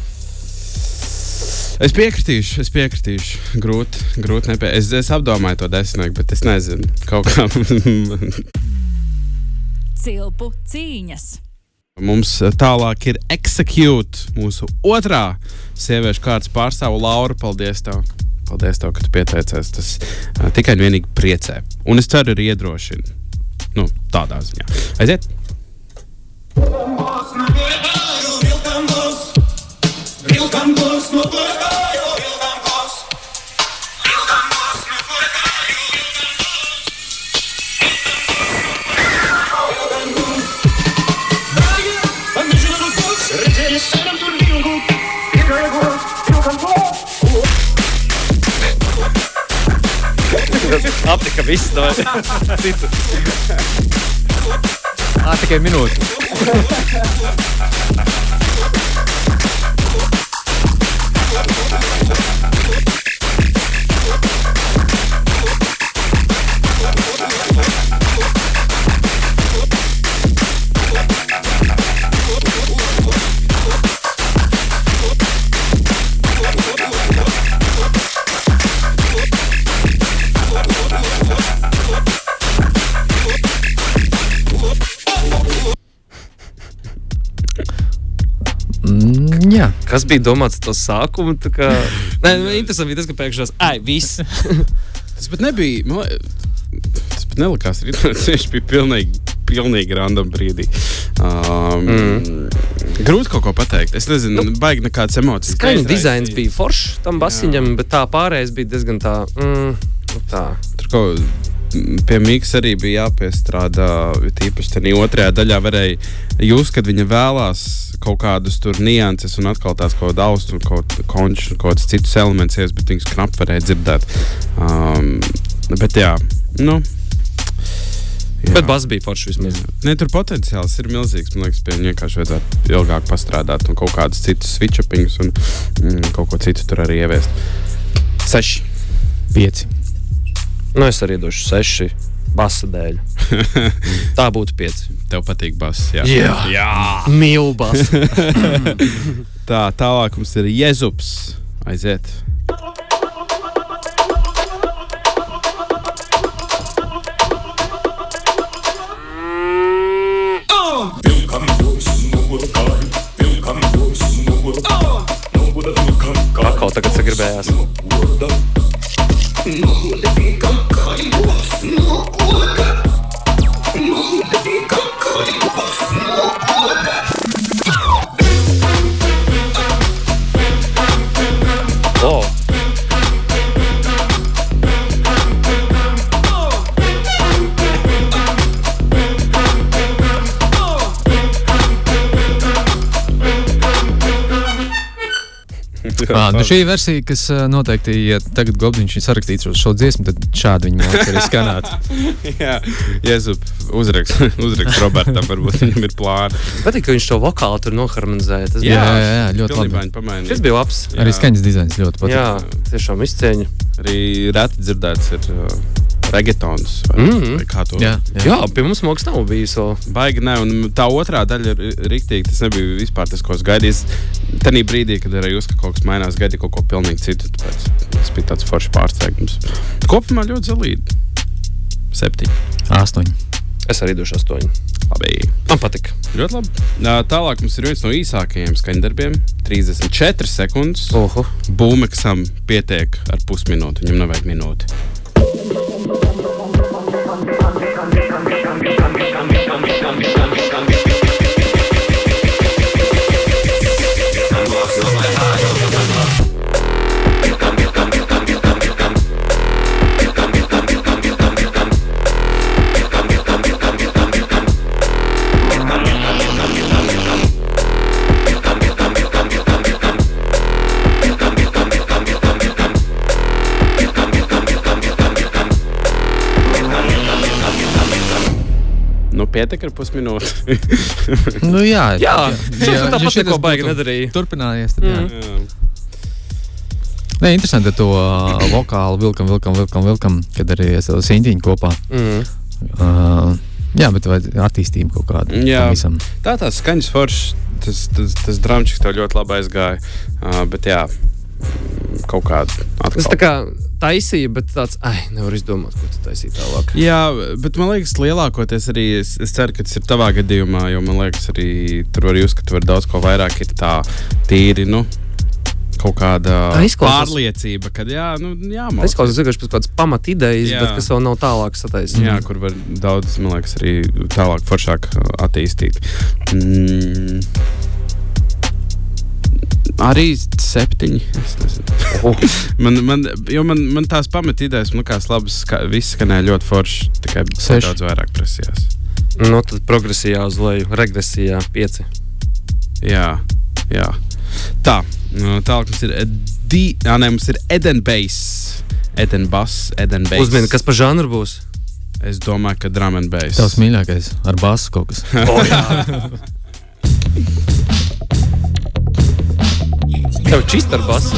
S2: Es piekritīšu. Grūti nepie. Es apdomāju to 10, bet es nezinu. Kaut kā
S6: Cilpu cīņas.
S2: mums tālāk ir Execute, mūsu otrā sieviešu kārtas pārstāvu Laura. Paldies tev, ka tu pieteicies. Tas tikai un vienīgi priecē. Un es ceru, arī iedrošina. Nu, tādā ziņā. Aiziet!
S4: Aptika viss to.
S3: Tikai minūte. Jā.
S4: Kas bija domāts to sākumu? Nē, interesanti bija tas, ka pēkšņās, viss.
S2: Tas pat nebija. Tas pat nelikās arī. Tas bija pilnīgi random brīdī. Grūti kaut ko pateikt. Es nezinu, baigi nekādas emocijas.
S4: Skaņu dizains bija foršs tam basiņam, bet tā pārējais bija diezgan tā.
S2: Tur kaut pie Mikas arī bija jāpiestrādā. Tīpaši tajā otrajā daļā varēja jūs, kad viņa vēlās kaut kādus tur nianses un atkal tās kaut kādu austu un kaut kāds citus elements, bet viņas knapi varēja dzirdēt. Bet jā, nu. Jā.
S4: Bet bas bija foršs vismaz.
S2: Ne, tur potenciāls ir milzīgs. Man liekas, pie viņa vienkārši vajadzētu ilgāk pastrādāt un kaut kādus citus switch-upingus un kaut ko citu tur arī ieviest. 6.
S3: 5.
S4: Nu, es arī došu 6 basa dēļ. Tā būtu 5.
S2: Tev patīk bass, jā.
S4: Jā. Mīlu basu.
S2: Tālāk mums ir Jezups. Aiziet.
S4: Atkal tagad sagribējās. Oh.
S3: Nu šī versija, kas noteikti, ja tagad Gobdiņš ir sarakstīts uz šo dziesmu, tad šādi viņi mūs arī skanētu.
S2: Jā, Jezup, uzrakst Robertam, varbūt viņam ir plāni.
S4: Patīk, ka viņš to vokālu tur noharmonizēja. Tas
S3: Jā, ļoti
S2: Pilnībā
S3: labi.
S2: viņi pamainīja.
S4: Šis bija labs.
S3: Arī skaņas dizains ļoti patīk.
S4: Jā, tiešām izcēņa.
S2: Arī reti dzirdēts ir reggaetons. Vai kā to?
S3: Jā.
S4: Jā, pie mums moks nav bijis vēl.
S2: Baigi ne, un tā otrā daļa ir riktīgi. Tas nebija vispār tas, ko es gaidīju. Tanī brīdī, kad arī jūs kaut kas mainās, gaidīju kaut ko pilnīgi citu. Tāpēc tas bija tāds foršs pārsteigums. Kopumā ļoti zelīdi. 7.
S3: 8.
S4: Es arī došu 8.
S2: Labi.
S4: Man patika.
S2: Ļoti labi. Tālāk mums ir viens no īsākajiem skaņdarbiem. 34 sekundes.
S4: Oho.
S2: Būmeksam pietiek ar pusminūti. Viņam nevajag minūti. Pietiek ar pusminūti.
S3: Nu jā.
S4: Tāpat
S3: šitas
S4: neko baigi
S3: būtu
S4: nedarīja.
S3: Turpinājies, tad jā. Nē, interesanti ar to vokālu vilkam, kad arī es to sintiņu kopā. Jā, bet vajag attīstību kaut kādu.
S2: Jā.
S3: tam visam.
S2: Tā skaņas foršs, tas drāmčiks tev ļoti labi aizgāja, bet jā, kaut kāda
S4: Tas
S2: atkal.
S4: tā kā taisīja, bet tāds, nevar izdomāt, ko tu taisīji tālāk.
S2: Jā, bet man liekas, lielākoties arī es ceru, ka tas ir tavā gadījumā, jo man liekas, arī tur var jūs, ka tu vari daudz ko vairāk ir tā tīri, kaut kāda
S4: Tā izklausās-
S2: pārliecība, kad jāmācās.
S4: Es klausos vienkārši pēc kādas pamatidejas,
S2: Jā.
S4: bet kas vēl nav tālāk sataisīts.
S2: Jā, kur var daudz, man liekas, arī tālāk foršāk attīstīt. Arī 7. Es nezinu. man tās pamatidejas, kāds labs, viss skanēja ļoti forši, tikai
S3: 6.
S2: daudz vairāk prasījās.
S4: Nu, tad progresijā uz leju, regresijā 5.
S2: Jā. Tā, tālāk mums ir Eden Bass. Eden Bass.
S4: Uzmini, kas pa žanru būs?
S2: Es domāju, ka drum and bass.
S3: Tavs mīļākais ar basu kaut kas.
S4: Tev čist ar basu.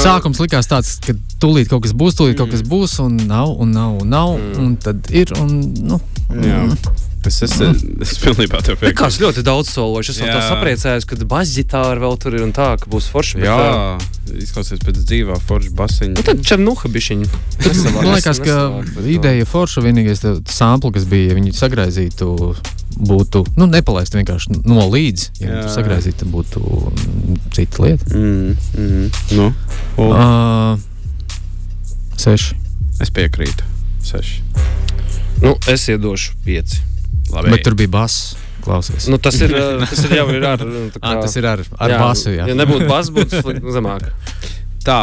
S3: Sākums likās tāds, ka tūlīt kaut kas būs, un nav, un tad ir,
S2: Jā. Es pilnībā tev piekrītu.
S4: Kāds ļoti daudz sološi. Es vēl
S2: Jā.
S4: tā sapriecājos, ka basģitāra vēl tur ir un tā, ka būs forši. Bet
S2: Jā, izklausies pēc dzīvā forša basiņa.
S4: tad černuha bišķiņa.
S3: man liekas, ka ideja forša vienīgais sampli, kas bija, ja viņi sagraizītu, būtu, nepalaist vienkārši no līdz, ja
S2: Jā.
S3: viņi sagraizītu, tad būtu cita lieta.
S2: Nu,
S3: 6.
S2: es piekrītu. 6.
S4: Nu, es iedošu 5.
S2: Labi.
S3: Bet tur bija bass, klausies.
S4: Nu, tas ir jau ir ar...
S3: Tas ir ar basu, jā.
S4: Ja nebūtu bass, būtu zemāk.
S2: Tā,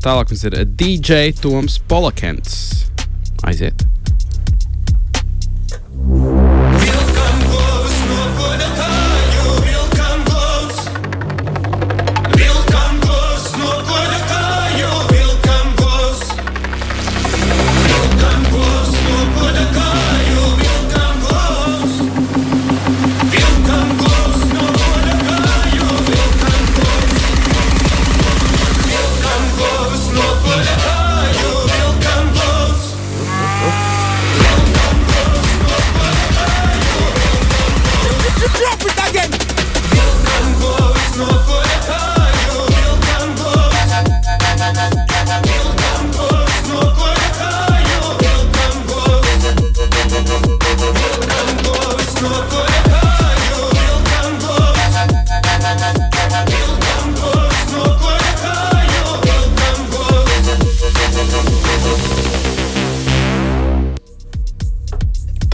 S2: tālāk mums ir DJ Toms Polakents. Aiziet.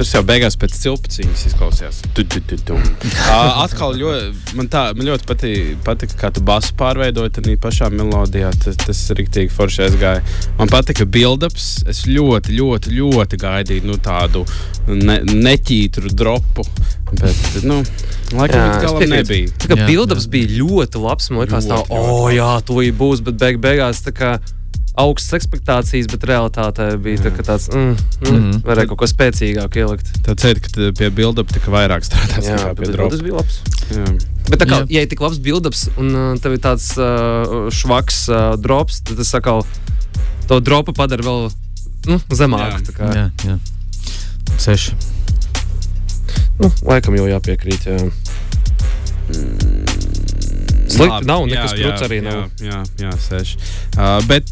S2: Tas jau beigās pēc cilpciņas izklausījās. Atkal man ļoti patika, kā tu basu pārveidoji tādā pašā melodijā. Tas riktīgi forši aizgāja. Man patika build-ups. Es ļoti, ļoti, ļoti gaidīju tādu neķītru dropu. Bet, laikam galam nebija.
S4: Tā kā
S3: Jā,
S4: build-ups bija ļoti labs. Man liekas tā, jā, tu būs, bet beigās tā kā augstas expectācijas, bet realitātē bija tā, ka tāds, varēja kaut ko spēcīgāku ielikt.
S2: Tā ceļa, ka pie build-up tika vairāk strādāts
S4: Jā,
S2: nekā pie
S4: bet
S2: dropa.
S4: tas bija labs.
S2: Jā.
S4: Bet tā kā, ja ir tik labs build-ups un tev ir tāds švaks drops, tad tas atkal to dropu padara vēl zemāk.
S2: Jā.
S4: Tā kā,
S3: Jā. 6.
S4: Laikam jau jāpiekrīt, jā. Slikti nav, nekas krūts arī nav.
S2: Jā, 6. Bet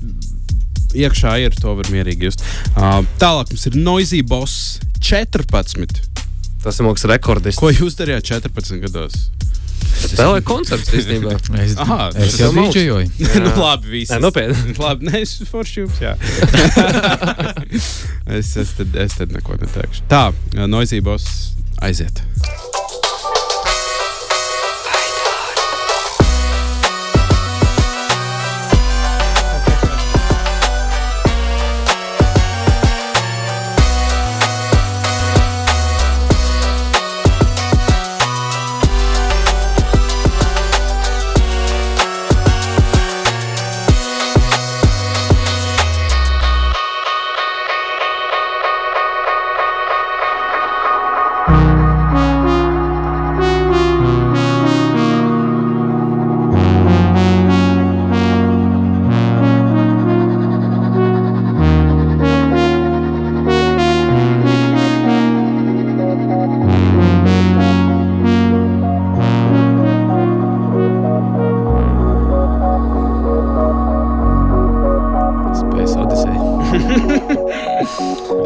S2: iekšā ir, to var mierīgi just. Tālāk mums ir Noisy Boss 14.
S4: Tas ir mūks rekordists.
S2: Ko jūs darījāt 14 gados?
S4: Spēlēja koncerts īstenībā.
S3: Es jau dīdžejoju.
S2: Nu, labi, visi.
S4: Nē, nopietni.
S2: Labi, es forši jums, jā. es tad neko neteikšu. Tā, Noisy Boss aiziet.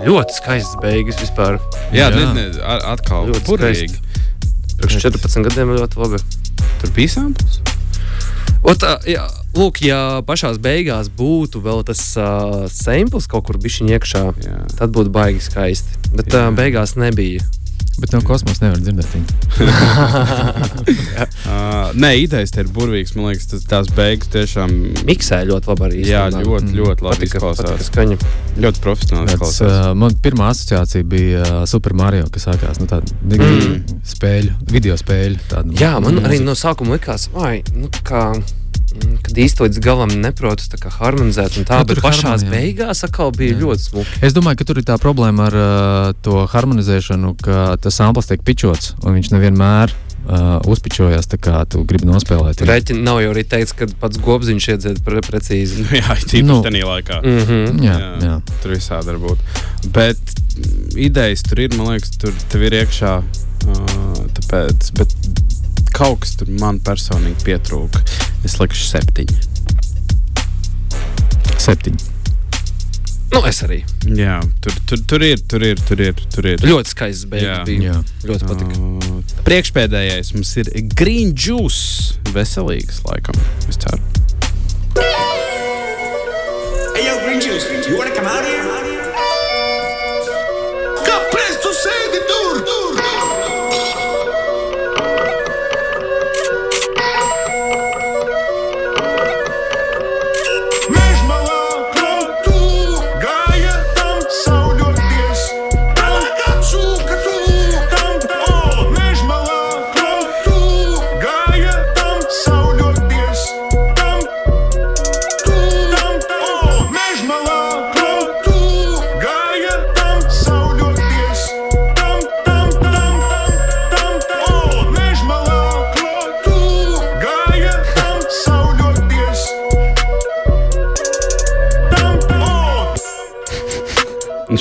S4: Ļoti skaists beigas vispār.
S2: Jā. Atkal
S4: Ļoti
S2: burvīgi.
S4: Priekš 14 gadiem ļoti labi.
S2: Tur bija samples?
S4: Jā, lūk, ja pašās beigās būtu vēl tas samples kaut kur bišķiņ iekšā, tad būtu baigi skaisti. Bet beigās nebija.
S3: Bet no kosmosa nevar dzirdēt viņu.
S2: Nē, idejas te ir burvīgas. Man liekas, tās beigas tiešām...
S4: Miksē ļoti labi arī.
S2: Jā, ļoti labi izklausās.
S4: Patika skaņa.
S2: Ļoti profesionāli izklausās.
S3: Man pirmā asociācija bija Super Mario, kas sākās no tāda spēļu, video spēļu. Tāda,
S4: jā, man arī no sākuma likās, kad īsti līdz galam neprotu tā kā harmonizēt un tā, bet pašās beigās atkal bija ļoti smuki.
S3: Es domāju, ka tur ir tā problēma ar to harmonizēšanu, ka tas samples tiek pičots, un viņš nevienmēr uzpičojās, tā kā tu gribi nospēlēt.
S4: Reķi nav jau arī teicis, ka pats gobziņš iedzēd precīzi.
S2: Jā, tīpaši tenī laikā.
S3: Jā.
S2: Tur visādi var būt. Bet idejas tur ir, man liekas, tur tev ir iekšā, tāpēc, bet kaut kas tur man personīgi pietrūka. Es likšu 7.
S3: 7.
S4: Nu, es arī.
S2: Jā, tur ir.
S4: Ļoti skaists beigas bija. Ļoti patika.
S2: Priekšpēdējais mums ir Green Juice. Veselīgs, laikam. Es ceru.
S5: Hey, yo, Green Juice, you wanna come out here?
S1: Capresto sei di dur.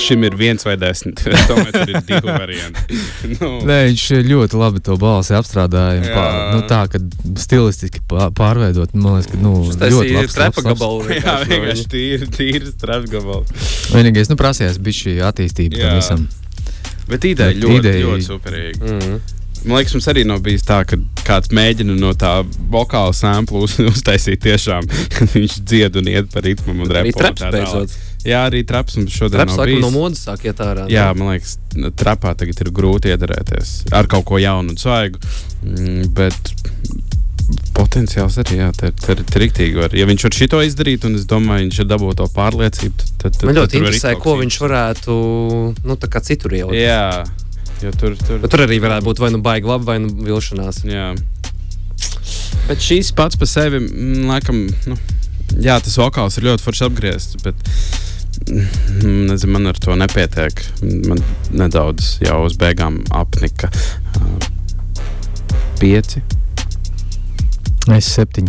S2: Šim ir 1 vai 10. Tomēr tur ir 2 varianti.
S3: Nē, viņš ļoti labi to balsi apstrādāja. Tā, ka stilistiski pārveidot, man liekas, ka ļoti labs.
S4: Trepa gabalu.
S2: Jā, vienkārši tīri trepa gabalu.
S3: Vienīgais, prasījās bišķi attīstība tam visam.
S2: Bet ideja ļoti superīga. Man liekas, mums arī nav bijis tā, ka kāds mēģina no tā vokāla samplu uztaisīt tiešām, kad viņš dzied un iet par ritmu un repo.
S4: Arī traps beidzot.
S2: Jā, arī traps mums šodien
S4: traps
S2: nav bijis.
S4: Traps no modas sāk iet ārā.
S2: Jā, man liekas, trapā tagad ir grūti iedarēties ar kaut ko jaunu un svaigu, bet potenciāls arī, jā, te ir riktīgi var. Ja viņš var šito izdarīt, un es domāju, viņš ir dabūt to pārliecību, tad
S4: man ļoti interesē, ko viņš varētu, tā kā citur ielikt.
S2: Jā.
S4: Bet tur arī varētu būt vai nu baigi labi, vai nu vilšanās.
S2: Jā. Bet šīs pats pa sevi, laikam, jā, tas vokāls ir ļoti forši apgriezts, bet nezinu, man ar to nepietiek. Man nedaudz jau uz beigām apnika. 5.
S3: Es 7.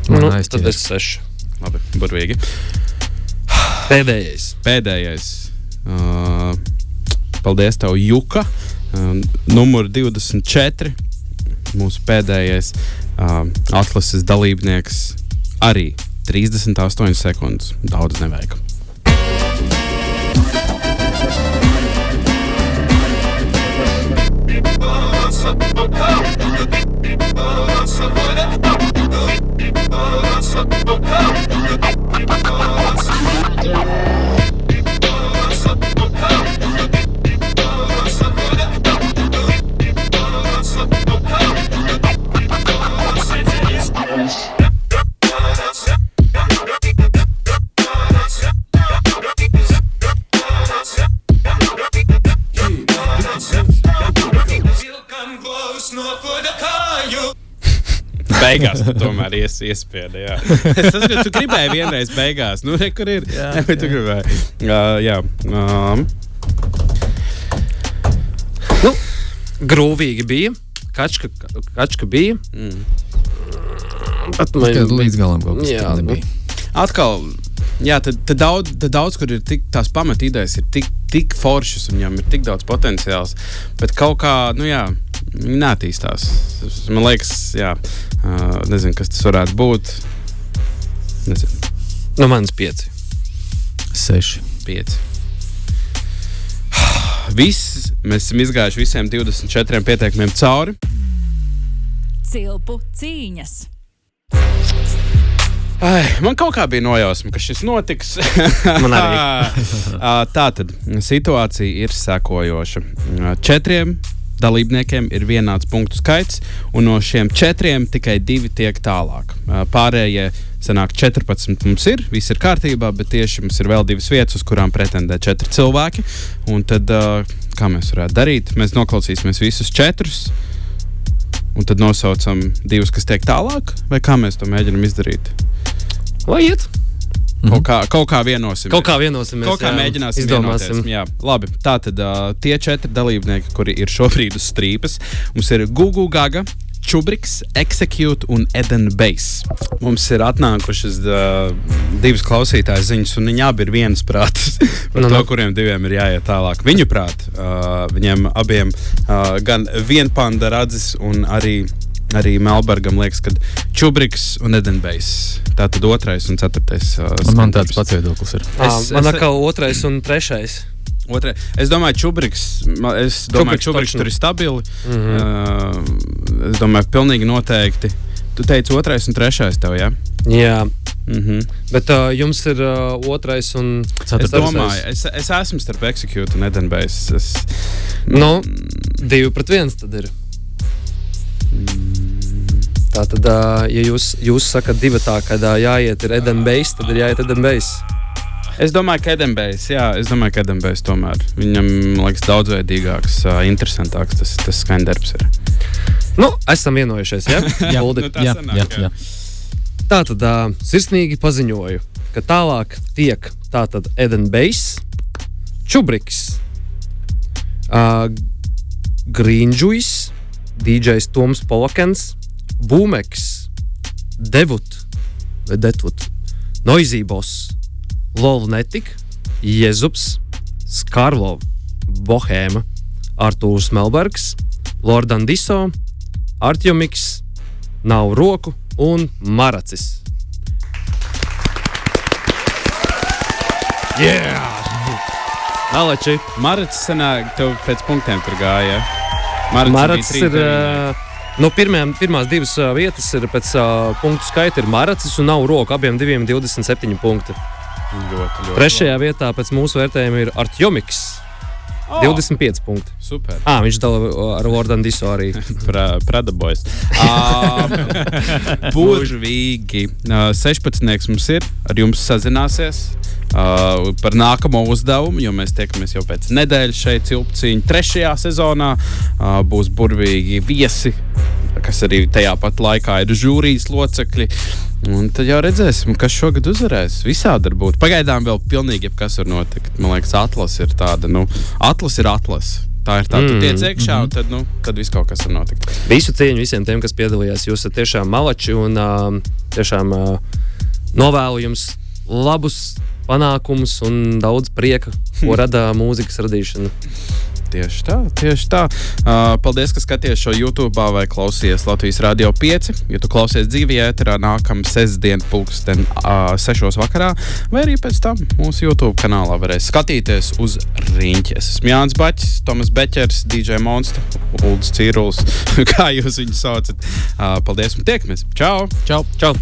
S4: Tad es 6.
S2: Labi, burvīgi. Pēdējais. Paldies tev, Juka. Numur 24. Mūsu pēdējais atlases dalībnieks arī 38 sekundes. Daudz nevajag. Beigās tu tomēr iespiedi, jā. Es tas, ka tu gribēji vienreiz beigās. Nu, re, kur ir? Jā, tu gribēji. Jā.
S4: Nu, grūvīgi bija. Kačka bija.
S3: Līdz galam kaut kas
S4: jā,
S3: nebija.
S2: Atkal, jā, tad daudz, kur ir tās pamat idejas, ir tik foršas un viņam ir tik daudz potenciāls, bet kaut kā, nu jā, viņi neattīstās. Man liekas, jā, nezinu, kas tas varētu būt. Nezinu.
S4: No manis 5.
S3: 6.
S2: 5. Mēs esam izgājuši visiem 24 pieteikumiem cauri.
S6: Cilpu cīņas.
S2: Man kaut kā bija nojausma, ka šis notiks.
S4: Man arī.
S2: Tātad situācija ir sekojoša. 4 dalībniekiem ir vienāds punktu skaits, un no šiem 4 tikai 2 tiek tālāk. Pārējie sanāk 14 mums ir, viss ir kārtībā, bet tieši mums ir vēl 2 vietas, uz kurām pretendē 4 cilvēki. Un tad, kā mēs varētu darīt? Mēs noklausīsimies visus 4, un tad nosaucam 2, kas tiek tālāk, vai kā mēs to mēģinam izdarīt?
S4: Lai iet!
S2: Kaut kā vienosimies.
S4: Kaut kā vienosimies.
S2: Kaut kā mēģināsim
S4: izdomāsim.
S2: Jā, labi. Tātad tie 4 dalībnieki, kuri ir šobrīd uz strīpas, mums ir Gugu Gaga, Čubriks, Execute un Eden Bass. Mums ir atnākušas 2 klausītājas ziņas, un viņi abi ir viensprātis par to, kuriem 2 ir jāiet tālāk. Viņu prāt, viņiem abiem gan vienpanda radzis un arī Melbergam liekas, ka Čubriks un Eden Bass. Tātad 2. un 4.
S3: Man tāds pats viedoklis ir.
S4: Man atkal 2. un 3.
S2: Es domāju, Čubriks tur ir stabili. Es domāju, pilnīgi noteikti. Tu teici 2. un 3. tev, jā?
S4: Jā. Bet jums ir 2. un 4.
S2: Es domāju, es esmu starp Execute un Eden Bass.
S4: Nu, 2-1 tad ir. Tātad, ja jūs sakat 2, kad jāiet ir Eden Bass, tad ir jāiet Eden Bass.
S2: Es domāju, ka Eden Bass, jā, tomēr. Viņam, liekas, daudzveidīgāks, interesantāks tas skaņdarbs ir.
S4: Nu, esam vienojušies, ja?
S3: Jā.
S4: Tātad, sirsnīgi paziņoju, ka tālāk tiek tātad Eden Bass, Čubriks, Grīņģujs, DJs Toms Polakens, Būmeks, Devut, Noisy Boss, Lovnetik, Jezups, Skarlov, Bohēma, Artūrs Melbergs, Lordan Diso, Artjomiks, Nav roku un Maracis. Malači!
S2: Maracis sanāk, tev pēc punktiem tur gāja.
S4: Maracis ir... No pirmās 2 vietas ir pēc punktu skaita ir Maracis un Nav roku, abiem 27 punkti.
S2: Ļoti.
S4: 3. vietā pēc mūsu vērtējuma ir Artjomiks. 25 punkti.
S2: Super.
S4: Viņš dala ar Lordan Diso arī.
S2: Prada boys. Burvīgi. 16 mums ir, ar jums sazināsies par nākamo uzdevumu, jo mēs tiekamies jau pēc nedēļas šeit Cilpcīņu 3. sezonā. Būs burvīgi viesi, kas arī tajā pat laikā ir žūrijas locekļi. Un tad jau redzēsim, kas šogad uzvarēs. Visādi var būt. Pagaidām vēl pilnīgi jebkas var notikt. Man liekas, Atlas ir tāda, Atlas ir Atlas. Tā ir tā, tu tiec iekšā, un tad viss kaut kas var notikt.
S4: Visu cieņu visiem tiem, kas piedalījās. Jūs esat tiešām malači un tiešām novēlu jums labus panākumus un daudz prieka, ko rada mūzikas radīšana.
S2: Tieši tā. Paldies, ka skaties šo YouTube vai klausies Latvijas Radio 5. Ja tu klausies dzīvē ēterā nākamā sestdien 6:00 vakarā, vai arī pēc tam mūsu YouTube kanālā varēs skatīties uz riņķi. Es esmu Jānis Baķis, Tomas Beķers, DJ Monster, Uldis Cīrulis, kā jūs viņu saucat. Paldies un tiekamies. Čau!
S3: Čau!